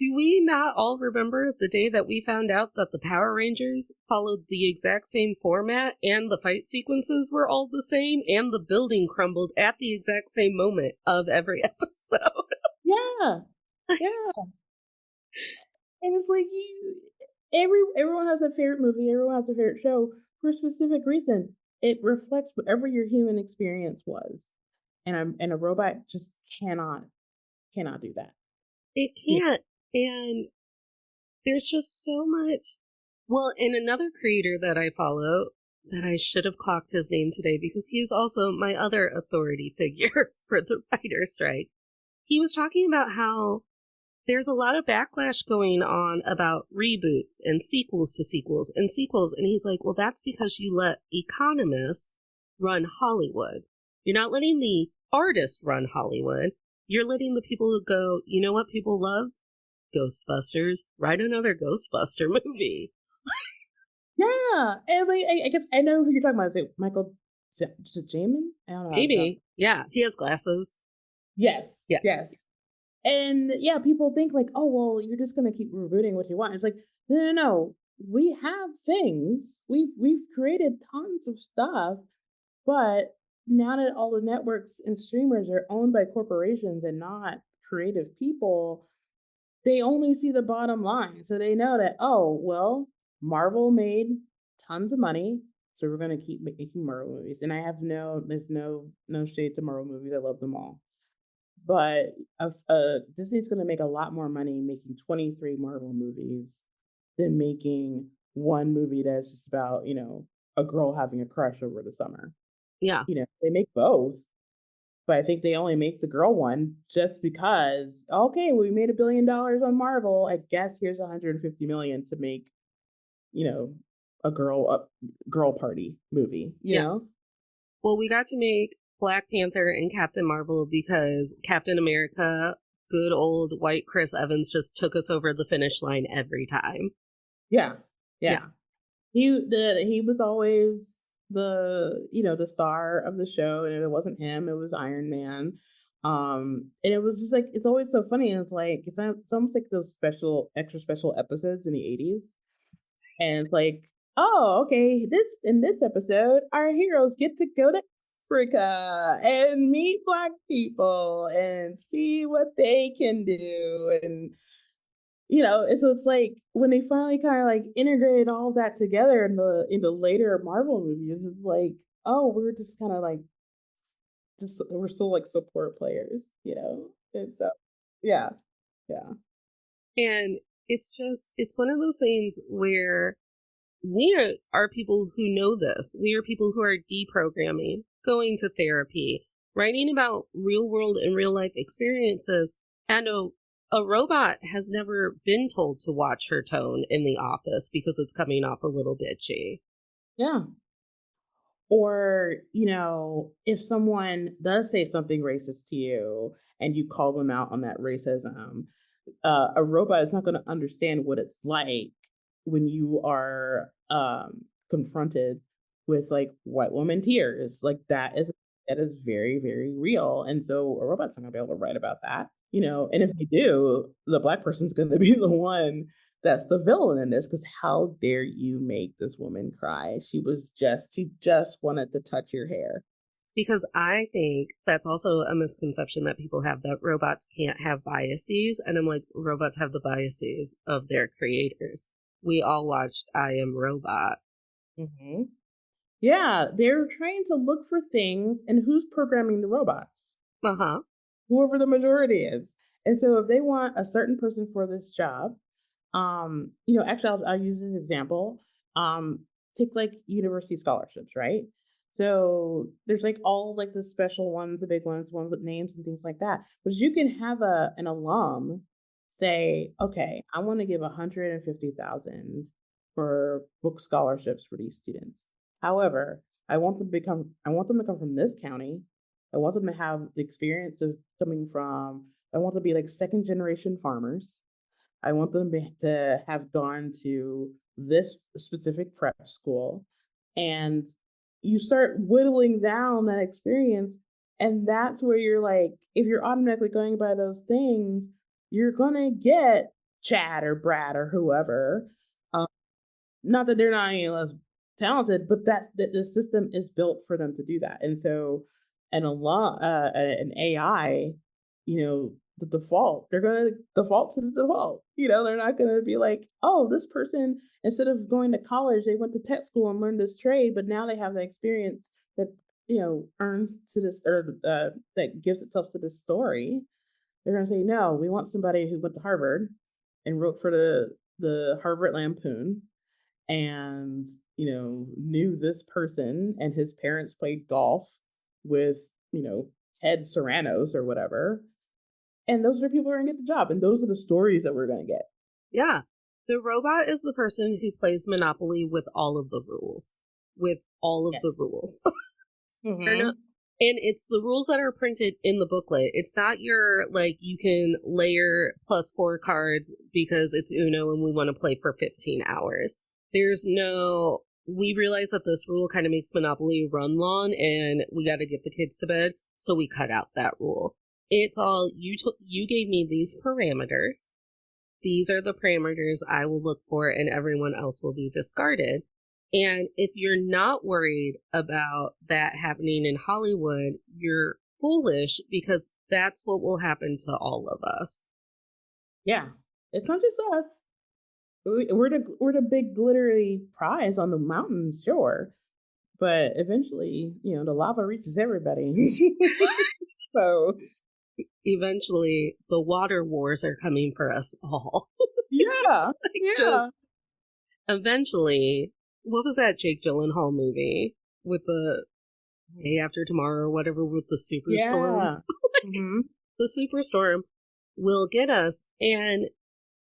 Do we not all remember the day that we found out that the Power Rangers followed the exact same format and the fight sequences were all the same and the building crumbled at the exact same moment of every episode? Yeah. Yeah. And it's like everyone has a favorite movie, everyone has a favorite show for a specific reason. It reflects whatever your human experience was. And a robot just cannot do that. It Yeah. can't. And there's just so much. Well, and another creator that I follow that I should have clocked his name today because he is also my other authority figure for the writer strike. He was talking about how there's a lot of backlash going on about reboots and sequels to sequels and sequels. And he's like, well, that's because you let economists run Hollywood. You're not letting the artist run Hollywood. You're letting the people who go, you know what people loved? Ghostbusters. Write another Ghostbuster movie. Yeah. And I guess I know who you're talking about. Is it Michael Jamin? I don't know how to pronounce Maybe. Yeah, he has glasses. Yes. Yes. Yes. And yeah, people think like, oh, well, you're just going to keep rebooting what you want. It's like, no. We have things. We've created tons of stuff, but now that all the networks and streamers are owned by corporations and not creative people, they only see the bottom line. So they know that, oh, well, Marvel made tons of money, so we're going to keep making Marvel movies. And I have there's no shade to Marvel movies. I love them all. But Disney's going to make a lot more money making 23 Marvel movies than making one movie that's just about, a girl having a crush over the summer. Yeah. They make both, but I think they only make the girl one just because, okay, we made $1 billion on Marvel. I guess here's 150 million to make, a girl party movie, Yeah. know? Well, we got to make Black Panther and Captain Marvel because Captain America, good old white Chris Evans, just took us over the finish line every time. Yeah. Yeah. He was always the star of the show, and if it wasn't him, it was Iron Man. And it was just like, it's always so funny. It's like it's almost like those extra special episodes in the 80s. And it's like, oh, okay, in this episode, our heroes get to go to Africa and meet Black people and see what they can do. And and so it's like when they finally kind of like integrated all that together in the later Marvel movies, it's like, oh, we're just kind of like we're still like support players. And so yeah, yeah, And it's one of those things where we are people who know this. We are people who are deprogramming, going to therapy, writing about real world and real life experiences. And a robot has never been told to watch her tone in the office because it's coming off a little bitchy. yeah. Or, if someone does say something racist to you and you call them out on that racism, a robot is not going to understand what it's like when you are confronted with like white woman tears. Like that is very, very real. And so a robot's not going to be able to write about that. And if they do, the Black person's going to be the one that's the villain in this, because how dare you make this woman cry? She just wanted to touch your hair. Because I think that's also a misconception that people have, that robots can't have biases. And I'm like, robots have the biases of their creators. We all watched I Am Robot. Mm-hmm. Yeah, they're trying to look for things, and who's programming the robots? Uh-huh. Whoever the majority is. And so if they want a certain person for this job, actually I'll use this example. Take like university scholarships, right? So there's like all like the special ones, the big ones with names and things like that. But you can have an alum say, okay, I want to give 150,000 for book scholarships for these students. However, I want them to come from this county. I want them to have the experience of coming from, I want them to be like second generation farmers. I want them to have gone to this specific prep school. And you start whittling down that experience. And that's where you're like, if you're automatically going by those things, you're going to get Chad or Brad or whoever. Um, Not that they're not any less talented, but that the system is built for them to do that. And so, and a lot, an AI, the default, they're going to default to the default. They're not going to be like, oh, this person, instead of going to college, they went to tech school and learned this trade, but now they have the experience that, earns to this, or that gives itself to this story. They're going to say, no, we want somebody who went to Harvard and wrote for the Harvard Lampoon and knew this person, and his parents played golf with Ted Serranos or whatever, and those are the people who are gonna get the job, and those are the stories that we're gonna get. Yeah, the robot is the person who plays Monopoly with all of the rules, Yes. the rules. Mm-hmm. And it's the rules that are printed in the booklet. It's not your, like, you can layer +4 cards because it's Uno and we want to play for 15 hours. There's no, we realize that this rule kind of makes Monopoly run long and we got to get the kids to bed, so we cut out that rule. It's all, you gave me these parameters. These are the parameters I will look for, and everyone else will be discarded. And if you're not worried about that happening in Hollywood, you're foolish, because that's what will happen to all of us. Yeah, it's not just us. We're the big glittery prize on the mountain, sure, but eventually, the lava reaches everybody. So Eventually, the water wars are coming for us all. yeah, Like, yeah. just eventually, what was that Jake Gyllenhaal movie with the Day After Tomorrow or whatever, with the Yeah. superstorms? Mhm. The superstorm will get us. And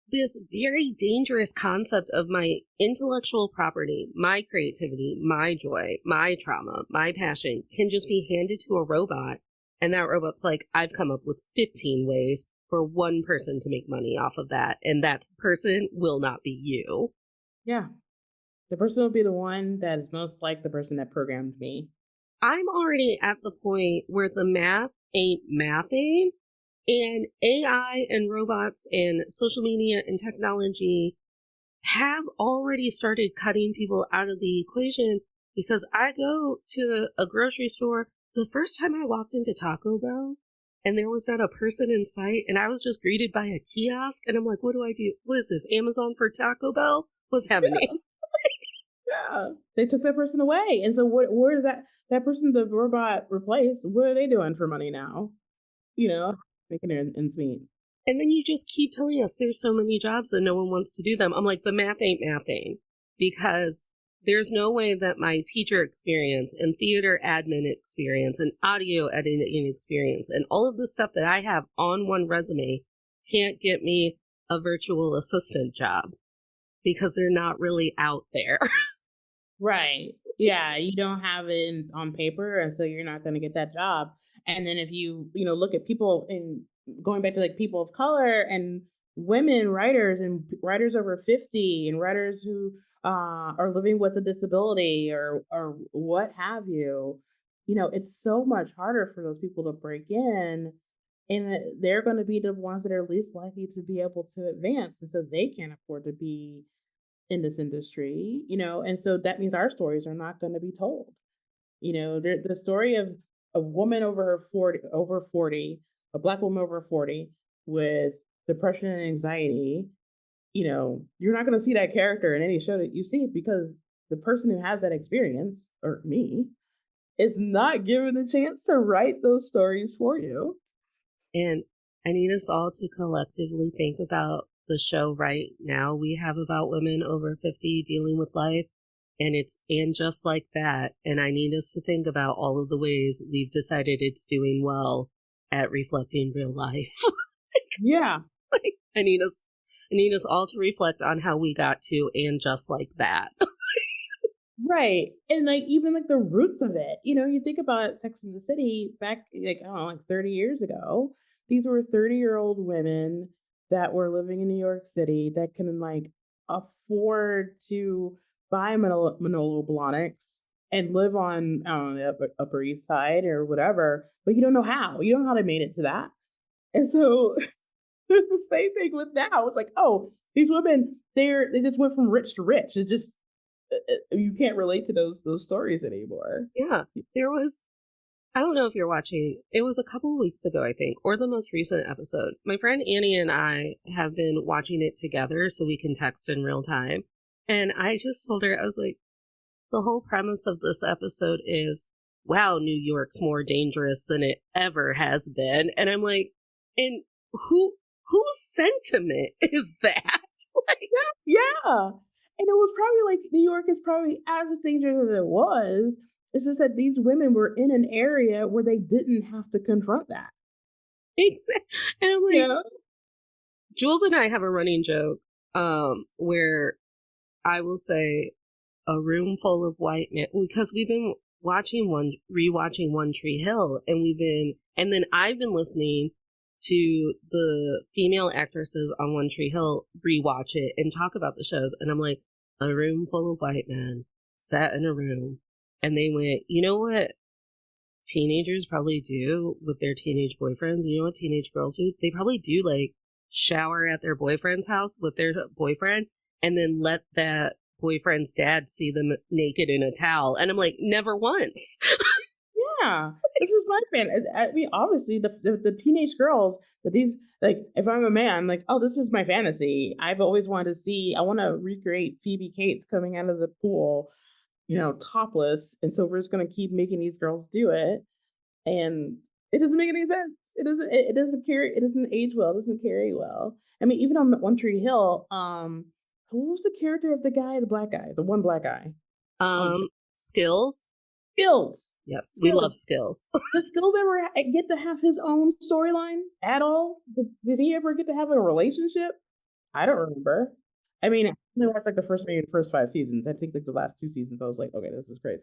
this very dangerous concept of my intellectual property, my creativity, my joy, my trauma, my passion can just be handed to a robot. And that robot's like, I've come up with 15 ways for one person to make money off of that. And that person will not be you. Yeah. The person will be the one that is most like the person that programmed me. I'm already at the point where the math ain't mathing, and AI and robots and social media and technology have already started cutting people out of the equation, because I go to a grocery store. The first time I walked into Taco Bell and there was not a person in sight, and I was just greeted by a kiosk, and I'm like, what do I do? What is this, Amazon for Taco Bell? What's happening? Yeah. They took that person away. And so where is that person the robot replaced? What are they doing for money now? Making it ends meet. And then you just keep telling us there's so many jobs and no one wants to do them. I'm like, the math ain't mathing, because there's no way that my teacher experience and theater admin experience and audio editing experience and all of the stuff that I have on one resume can't get me a virtual assistant job, because they're not really out there. Right. Yeah, you don't have it on paper, and so you're not going to get that job. And then if look at people, in going back to like people of color and women writers and writers over 50 and writers who are living with a disability or what have you, it's so much harder for those people to break in, and they're going to be the ones that are least likely to be able to advance, and so they can't afford to be in this industry, and so that means our stories are not going to be told. The story of a woman over 40, a Black woman over 40 with depression and anxiety, you're not going to see that character in any show that you see, because the person who has that experience, or me, is not given the chance to write those stories for you. And I need us all to collectively think about the show right now we have about women over 50 dealing with life. And it's And Just Like That. And I need us to think about all of the ways we've decided it's doing well at reflecting real life. Yeah. Like, I need us all to reflect on how we got to And Just Like That. Right. And like even like the roots of it, you think about Sex in the City back like I don't know, like 30 years ago. These were 30-year-old women that were living in New York City that can like afford to buy Manolo Blahniks and live on, I don't know, the Upper East Side or whatever, but you don't know how. You don't know how they made it to that. And so It's the same thing with now. It's like, oh, these women, they just went from rich to rich. It just you can't relate to those stories anymore. Yeah. There was, I don't know if you're watching, it was a couple of weeks ago, I think, or the most recent episode. My friend Annie and I have been watching it together so we can text in real time. And I just told her, I was like, the whole premise of this episode is, wow, New York's more dangerous than it ever has been. And I'm like, and whose sentiment is that? Like, Yeah. And it was probably like New York is probably as dangerous as it was. It's just that these women were in an area where they didn't have to confront that. exactly. And I'm like, Yeah. Jules and I have a running joke where I will say a room full of white men, because we've been rewatching One Tree Hill, and then I've been listening to the female actresses on One Tree Hill rewatch it and talk about the shows, and I'm like, a room full of white men sat in a room, and they went, you know what teenagers probably do with their teenage boyfriends? You know what teenage girls do? They probably do like shower at their boyfriend's house with their boyfriend and then let that boyfriend's dad see them naked in a towel. And I'm like, never once. Yeah. This is my fan. I mean, obviously, the teenage girls that these like, if I'm a man, like, oh, this is my fantasy. I've always wanted to see. I want to recreate Phoebe Cates coming out of the pool, topless, and so we're just gonna keep making these girls do it, and it doesn't make any sense. It doesn't carry. It doesn't age well. It doesn't carry well. I mean, even on One Tree Hill, who was the character of the guy, the black guy, the one black guy on the show? Skills. Skills. Yes, we love Skills. Skills. Does Skills ever get to have his own storyline at all? Did he ever get to have a relationship? I don't remember. I mean, I only watched like maybe the first 5 seasons. I think like the last 2 seasons, I was like, okay, this is crazy.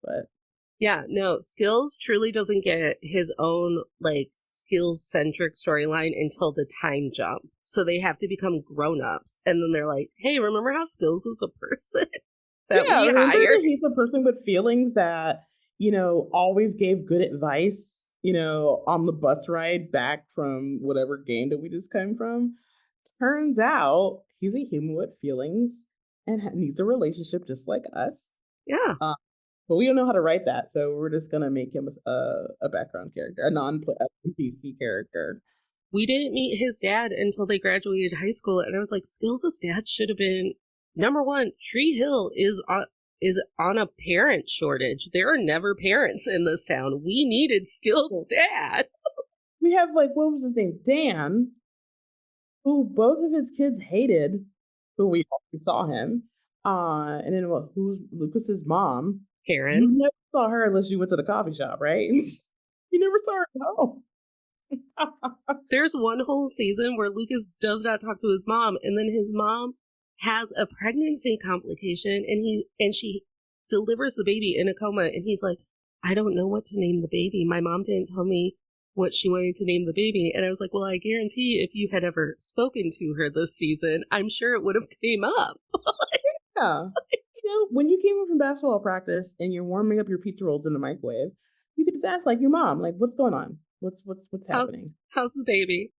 But Yeah, no, Skills truly doesn't get his own like skills centric storyline until the time jump. So they have to become grown ups. And then they're like, hey, remember how Skills is a person that yeah, we remember hired? that he's a person with feelings that, always gave good advice, on the bus ride back from whatever game that we just came from. Turns out he's a human with feelings and needs a relationship just like us. Yeah. But we don't know how to write that, so we're just gonna make him a background character, a non-NPC character. We didn't meet his dad until they graduated high school. And I was like, Skills' dad should have been number one. Tree Hill is on a parent shortage. There are never parents in this town. We needed Skills' dad. We have like, what was his name? Dan, who both of his kids hated, who we saw him. And then who's Lucas's mom? You Karen. never saw her unless you went to the coffee shop, right? You never saw her at home. There's one whole season where Lucas does not talk to his mom, and then his mom has a pregnancy complication, and she delivers the baby in a coma, and he's like, I don't know what to name the baby. My mom didn't tell me what she wanted to name the baby. And I was like, well, I guarantee if you had ever spoken to her this season, I'm sure it would have came up. Yeah. When you came home from basketball practice and you're warming up your pizza rolls in the microwave, you could just ask like your mom, like, what's going on? What's happening? How's the baby?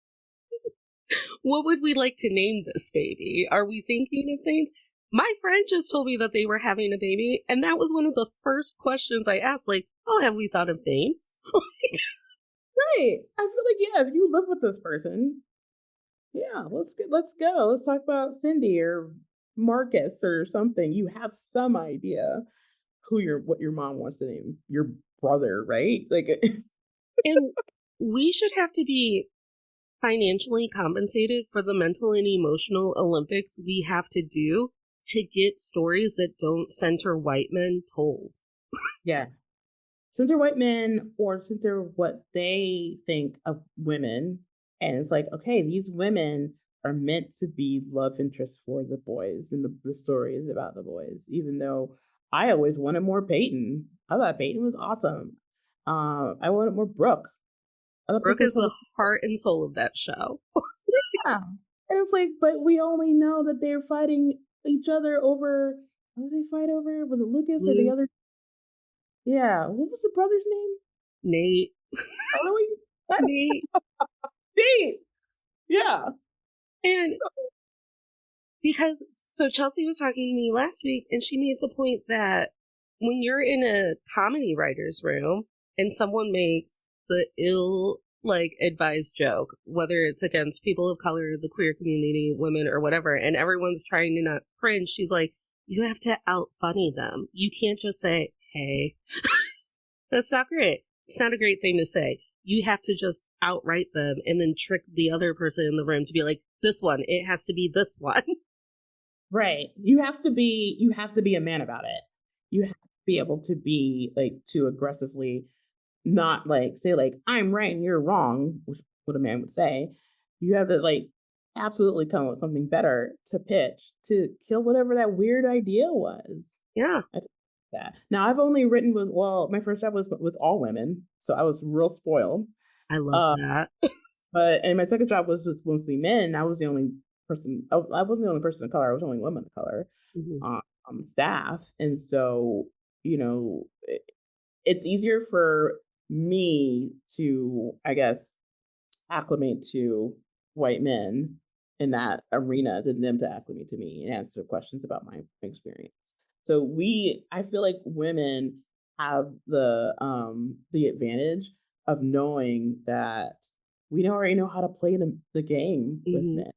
What would we like to name this baby? Are we thinking of things? My friend just told me that they were having a baby, and that was one of the first questions I asked, like, oh, have we thought of names? Right. I feel like, yeah, if you live with this person, yeah, let's go. Let's talk about Cindy or Marcus or something. You have some idea what your mom wants to name your brother, right? Like And we should have to be financially compensated for the mental and emotional Olympics we have to do to get stories that don't center white men told. yeah. Center white men or center what they think of women. And it's like, okay, these women are meant to be love interests for the boys, and the story is about the boys, even though I always wanted more Peyton. I thought Peyton was awesome. I wanted more Brooke. Other Brooke people is the heart and soul of that show. yeah. And it's like, but we only know that they're fighting each other over, what did they fight over? Was it Lucas or the other? Yeah. What was the brother's name? Nate. Oh, Nate. Nate. Yeah. And because, so Chelsea was talking to me last week and she made the point that when you're in a comedy writer's room and someone makes the ill, like, advised joke, whether it's against people of color, the queer community, women, or whatever, and everyone's trying to not cringe, she's like, you have to out funny them. You can't just say, hey. That's not great. It's not a great thing to say. You have to just outright them and then trick the other person in the room to be like, this one, it has to be this one. Right. You have to be a man about it. You have to be able to be like to aggressively not like say like I'm right and you're wrong, which what a man would say. You have to like absolutely come up with something better to pitch to kill whatever that weird idea was. Yeah. That. Now I've only written with my first job was with all women, so I was real spoiled. I love that. But my second job was with mostly men, and I was the only person. I wasn't the only person of color. I was the only woman of color on staff, and so you know, it's easier for me to, I guess, acclimate to white men in that arena than them to acclimate to me and answer questions about my experience. So I feel like women have the advantage of knowing that we already know how to play the game with men.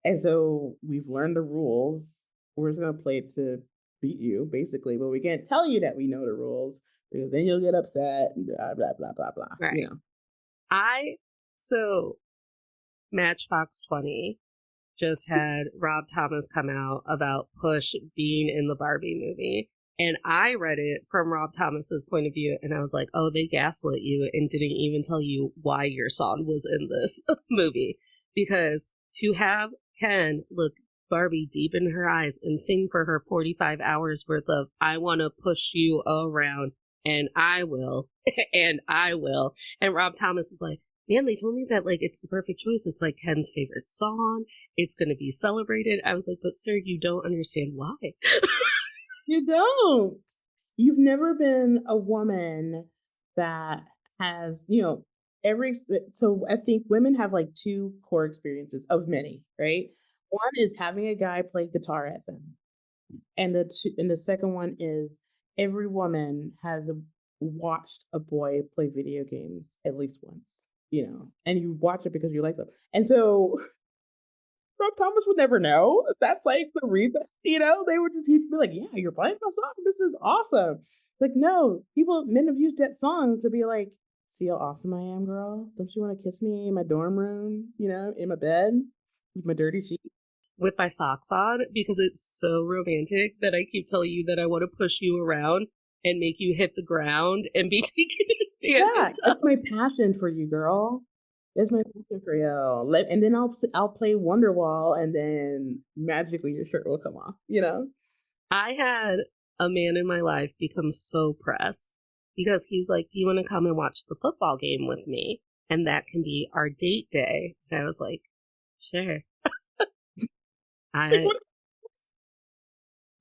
And so we've learned the rules. We're just gonna play it to beat you, basically, but we can't tell you that we know the rules because then you'll get upset and blah blah blah blah blah. Right. You know. So Matchbox 20 just had Rob Thomas come out about Push being in the Barbie movie. And I read it from Rob Thomas's point of view, and I was like, oh, they gaslit you and didn't even tell you why your song was in this movie. Because to have Ken look Barbie deep in her eyes and sing for her 45 hours worth of I want to push you around, and I will, and I will. And Rob Thomas is like, man, they told me that like it's the perfect choice. It's like Ken's favorite song. It's going to be celebrated. I was like, but sir, you don't understand why. You don't. You've never been a woman that has, so I think women have like two core experiences of many, right? One is having a guy play guitar at them. And the second one is every woman has watched a boy play video games at least once, and you watch it because you like them. And so Rob Thomas would never know. That's like the reason, they would he'd be like, yeah, you're playing my song. This is awesome. Like, no, men have used that song to be like, see how awesome I am, girl? Don't you want to kiss me in my dorm room, in my bed with my dirty sheets? With my socks on, because it's so romantic that I keep telling you that I want to push you around and make you hit the ground and be taken advantage of. That's my passion for you, girl. That's my passion for you. And then I'll play Wonderwall, and then magically your shirt will come off. I had a man in my life become so pressed because he's like, do you want to come and watch the football game with me? And that can be our date day. And I was like, sure.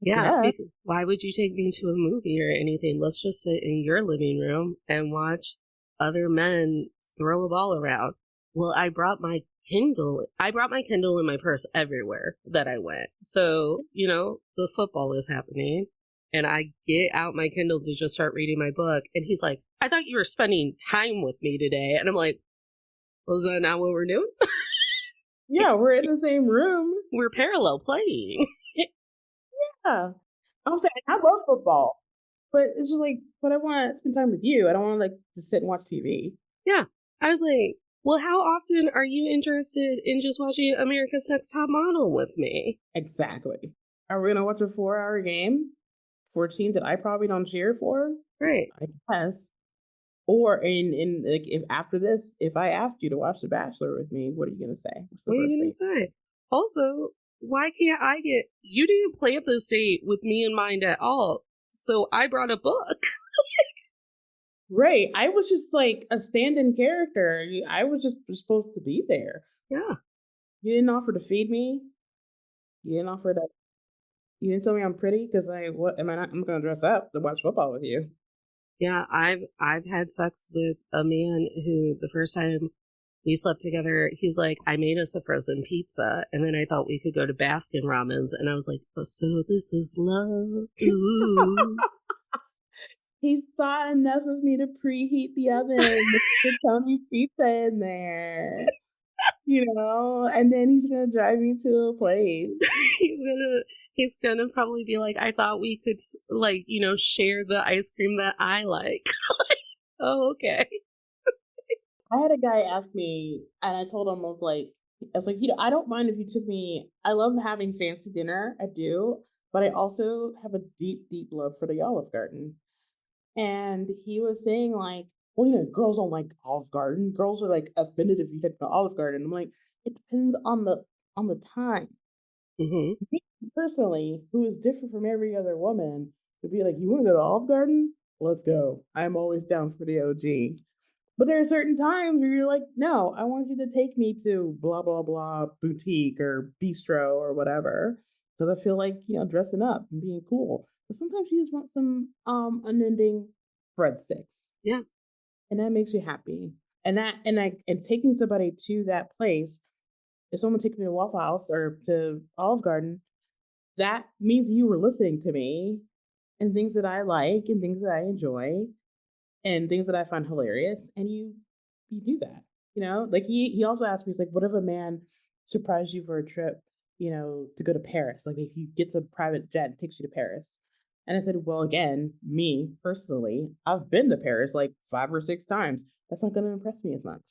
Yeah. Why would you take me to a movie or anything? Let's just sit in your living room and watch other men throw a ball around. Well, I brought my Kindle in my purse everywhere that I went. So, the football is happening and I get out my Kindle to just start reading my book. And he's like, I thought you were spending time with me today. And I'm like, was that not what we're doing? Yeah, we're in the same room. We're parallel playing. Yeah. I'm saying I love football, but it's just like, but I want to spend time with you. I don't want to like to sit and watch TV. Yeah. I was like, well, how often are you interested in just watching America's Next Top Model with me? Exactly. Are we going to watch a 4-hour game for a team that I probably don't cheer for? Right. I guess. Or in like if after this, if I asked you to watch The Bachelor with me, what are you going to say? What are you going to say? Also, why can't you didn't plan this date with me in mind at all. So I brought a book. Right. I was just like a stand-in character. I was just supposed to be there. Yeah. You didn't offer to feed me. You didn't offer to. You didn't tell me I'm pretty because what am I not? I'm going to dress up to watch football with you. Yeah, I've had sex with a man who the first time We slept together. He's like, I made us a frozen pizza. And then I thought we could go to Baskin Robbins. And I was like, oh, so this is love. Ooh. He thought enough of me to preheat the oven, put Tony's pizza in there, and then he's gonna drive me to a place. he's gonna probably be like, I thought we could share the ice cream that I like. Oh, okay. I had a guy ask me, and I told him, I was like, I don't mind if you took me. I love having fancy dinner, I do, but I also have a deep, deep love for the Olive Garden. And he was saying like, well, girls don't like Olive Garden. Girls are like offended if you take the Olive Garden. I'm like, it depends on the time. Mm-hmm. Me personally, who is different from every other woman, would be like, you want to go to Olive Garden? Let's go. I'm always down for the OG. But there are certain times where you're like, no, I want you to take me to blah, blah, blah boutique or bistro or whatever. Because I feel like, dressing up and being cool. But sometimes you just want some unending breadsticks. Yeah. And that makes you happy. And taking somebody to that place, if someone takes me to Waffle House or to Olive Garden, that means you were listening to me and things that I like and things that I enjoy and things that I find hilarious, and you do that. Like he also asked me, he's like, what if a man surprised you for a trip, to go to Paris? Like if he gets a private jet and takes you to Paris. And I said, well, again, me personally, I've been to Paris like 5 or 6 times. That's not going to impress me as much.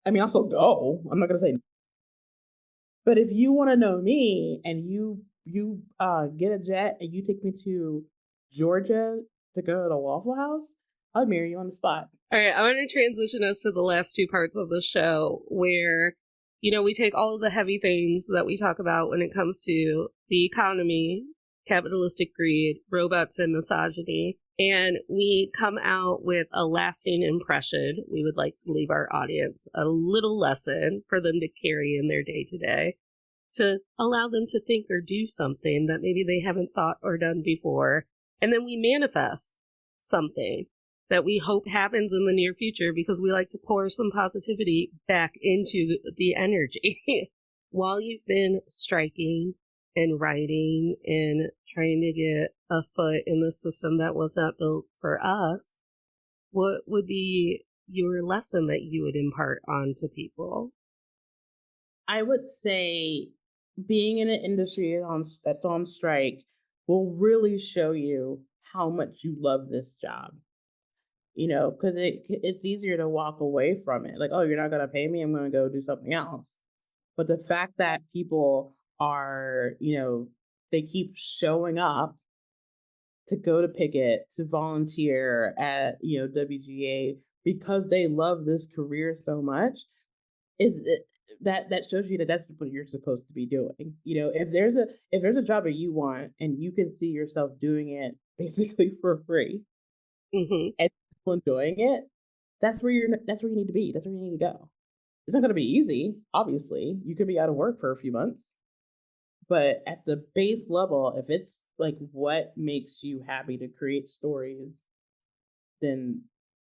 I mean, I'll still go. I'm not going to say. But if you want to know me and you get a jet and you take me to Georgia to go to the Waffle House, I'll marry you on the spot. All right, I want to transition us to the last 2 parts of the show where, we take all of the heavy things that we talk about when it comes to the economy, capitalistic greed, robots, and misogyny, and we come out with a lasting impression. We would like to leave our audience a little lesson for them to carry in their day-to-day, to allow them to think or do something that maybe they haven't thought or done before. And then we manifest something that we hope happens in the near future because we like to pour some positivity back into the energy. While you've been striking and writing and trying to get a foot in the system that was not built for us, what would be your lesson that you would impart on to people? I would say being in an industry that's on strike will really show you how much you love this job. Because it's easier to walk away from it. Like, oh, you're not going to pay me. I'm going to go do something else. But the fact that people are, they keep showing up to go to picket, to volunteer at, WGA because they love this career so much is that shows you that that's what you're supposed to be doing. If there's a job that you want and you can see yourself doing it basically for free, Mm-hmm. and enjoying it, that's where you need to be. That's where you need to go. It's not going to be easy. Obviously, you could be out of work for a few months, but at the base level, if it's like what makes you happy to create stories, then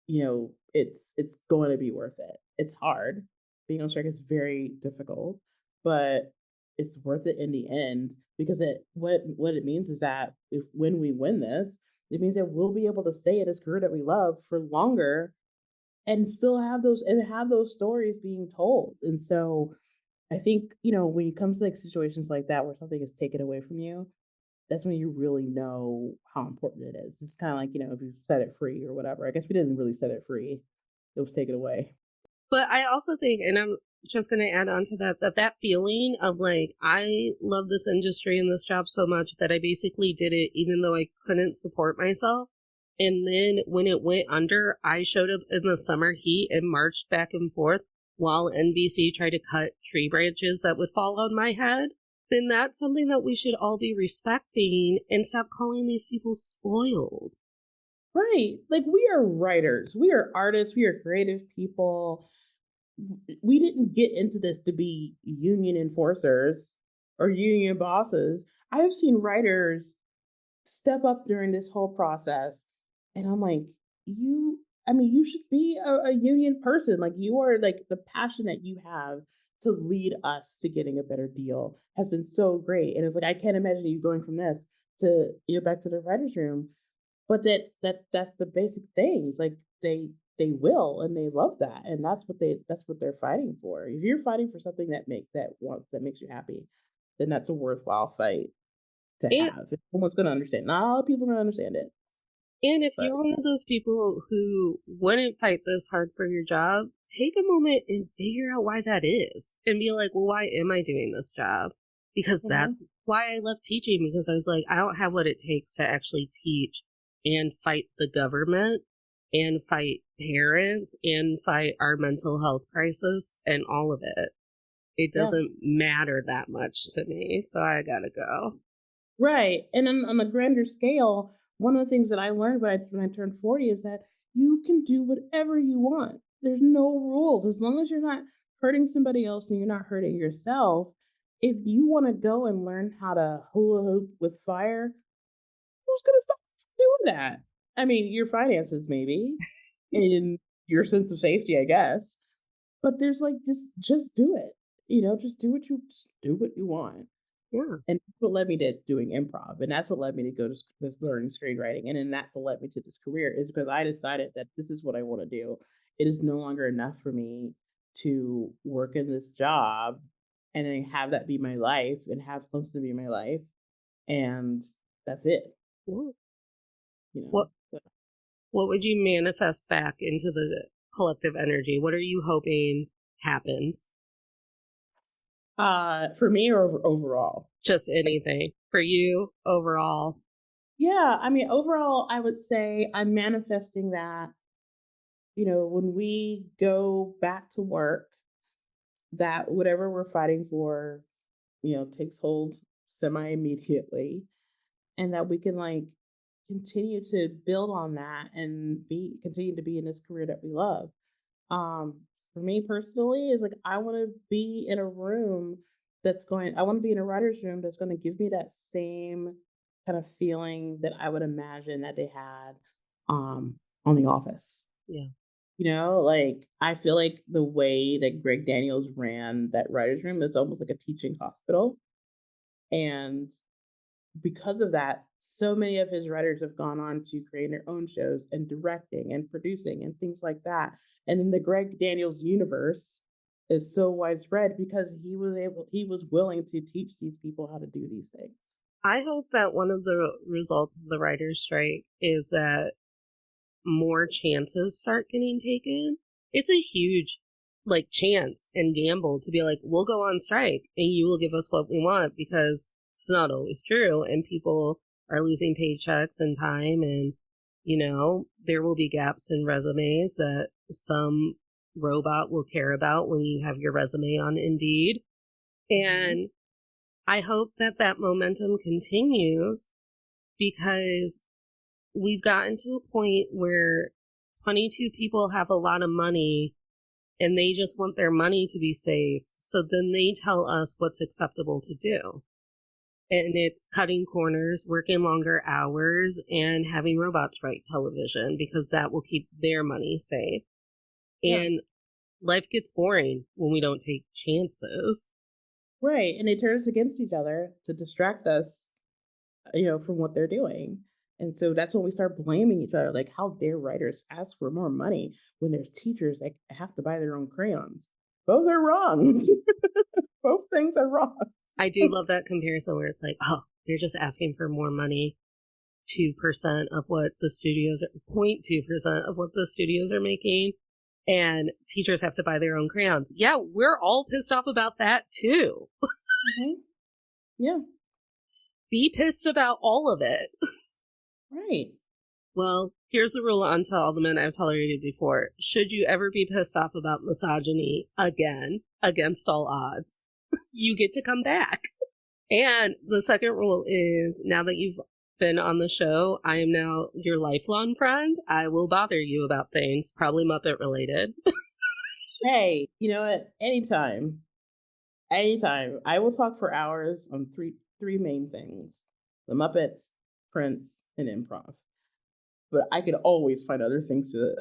it's going to be worth it. It's hard. Being on strike is very difficult, but it's worth it in the end because what it means is that when we win this, it means that we'll be able to stay in this career that we love for longer and still have those stories being told. And so I think, when it comes to like situations like that where something is taken away from you, that's when you really know how important it is. It's kind of like, if you set it free or whatever. I guess we didn't really set it free. It was taken away. But I also think, and I'm just going to add on to that feeling of like, I love this industry and this job so much that I basically did it even though I couldn't support myself. And then when it went under, I showed up in the summer heat and marched back and forth while NBC tried to cut tree branches that would fall on my head. Then that's something that we should all be respecting and stop calling these people spoiled. Right. Like we are writers, we are artists, we are creative people. We didn't get into this to be union enforcers or union bosses. I've seen writers step up during this whole process, and I'm like, you I mean, you should be a union person. Like you are like the passion that you have to lead us to getting a better deal has been so great. And it's like I can't imagine you going from this to back to the writer's room. But that's the basic things. Like they will and they love that. And that's what they're fighting for. If you're fighting for something that makes you happy, then that's a worthwhile fight to And have. If someone's gonna understand. Not all people are gonna understand it. And if But you're one of those people who wouldn't fight this hard for your job, take a moment and figure out why that is and be like, well, why am I doing this job? Because mhm. that's why I love teaching, because I was like, I don't have what it takes to actually teach and fight the government and fight parents and fight our mental health crisis and all of it. It Yeah. doesn't matter that much to me. So I gotta go. Right. And then on a grander scale, one of the things that I learned when I turned 40 is that you can do whatever you want. There's no rules. As long as you're not hurting somebody else and you're not hurting yourself, if you want to go and learn how to hula hoop with fire, who's going to stop you from doing that? I mean, your finances maybe, and your sense of safety, I guess. But there's like just do it. Just do what you want. Yeah. And that's what led me to doing improv, and that's what led me to go to learning screenwriting, and then that's what led me to this career is because I decided that this is what I want to do. It is no longer enough for me to work in this job and then have that be my life and have Clemson be my life, and that's it. Yeah. You know. What What would you manifest back into the collective energy? What are you hoping happens? For me or overall. Just anything for you overall. Yeah, I mean, overall, I would say I'm manifesting that, when we go back to work, that whatever we're fighting for, takes hold semi immediately, and that we can like continue to build on that and be continue to be in this career that we love. Um, for me personally, is like I want to be in a room I want to be in a writer's room that's going to give me that same kind of feeling that I would imagine that they had on The Office. Yeah. Like I feel like the way that Greg Daniels ran that writer's room is almost like a teaching hospital. And because of that, so many of his writers have gone on to create their own shows and directing and producing and things like that. And then the Greg Daniels universe is so widespread because he was willing to teach these people how to do these things. I hope that one of the results of the writer's strike is that more chances start getting taken. It's a huge chance and gamble to be like, we'll go on strike and you will give us what we want, because it's not always true and people are losing paychecks and time, and there will be gaps in resumes that some robot will care about when you have your resume on Indeed. Mhm. And I hope that that momentum continues, because we've gotten to a point where 22 people have a lot of money and they just want their money to be safe. So then they tell us what's acceptable to do. And it's cutting corners, working longer hours, and having robots write television because that will keep their money safe. Yeah. And life gets boring when we don't take chances. Right. And they turn us against each other to distract us, from what they're doing. And so that's when we start blaming each other. Like, how dare writers ask for more money when there's teachers that have to buy their own crayons? Both are wrong. Both things are wrong. I do love that comparison where it's like, oh, they're just asking for more money. 2% of what the studios are 0.2% of what the studios are making, and teachers have to buy their own crayons. Yeah, we're all pissed off about that too. Mhm. Yeah. Be pissed about all of it. Right. Well, here's the rule onto all the men I've tolerated before. Should you ever be pissed off about misogyny again, against all odds, you get to come back. And the second rule is, now that you've been on the show, I am now your lifelong friend. I will bother you about things, probably Muppet related. Hey, you know what? Anytime. Anytime. I will talk for hours on three main things: the Muppets, Prince, and improv. but I could always find other things to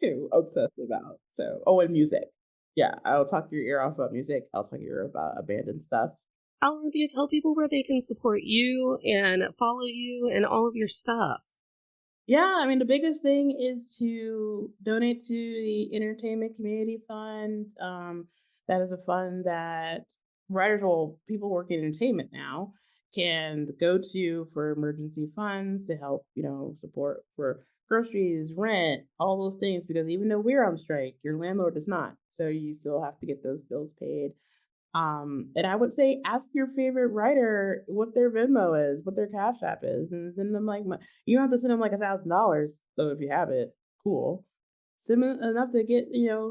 to obsess about. So, oh, and music. Yeah, I'll talk your ear off about music. I'll talk your ear about abandoned stuff. Alrinthea, tell people where they can support you and follow you and all of your stuff. Yeah, I mean, the biggest thing is to donate to the Entertainment Community Fund. That is a fund that writers, well, people working in entertainment now can go to for emergency funds to help, support for groceries, rent, all those things. Because even though we're on strike, your landlord is not. So you still have to get those bills paid. And I would say ask your favorite writer what their Venmo is, what their Cash App is, and send them like you don't have to send them like $1,000. So if you have it, cool. Send them enough to get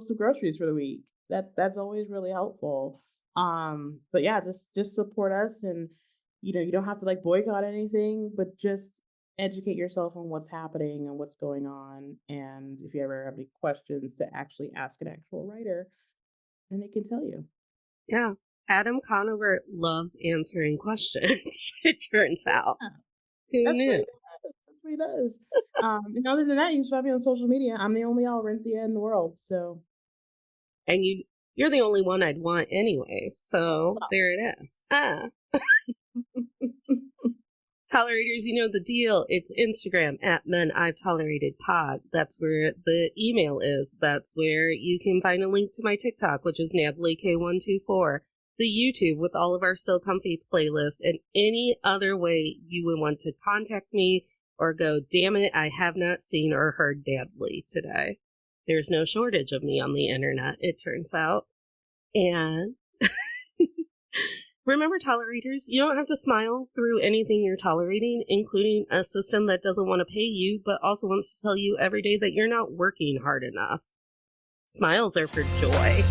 some groceries for the week. That's always really helpful. But yeah, just support us, and you don't have to like boycott anything, but just educate yourself on what's happening and what's going on. And if you ever have any questions, to actually ask an actual writer, and they can tell you. Yeah. Adam Conover loves answering questions, it turns out. Yeah. Who That's what he knew? does. That's what he does. And other than that, you can find me on social media. I'm the only Alrinthea in the world. So, And you're the only one I'd want anyway, so there it is. Tolerators, you know the deal. It's Instagram at Men I've Tolerated Pod. That's where the email is. That's where you can find a link to my TikTok, which is Natalie K124. The YouTube with all of our Still Comfy playlist, and any other way you would want to contact me or go, damn it, I have not seen or heard badly today. There's no shortage of me on the internet, it turns out. And remember, tolerators, you don't have to smile through anything you're tolerating, including a system that doesn't want to pay you, but also wants to tell you every day that you're not working hard enough. Smiles are for joy.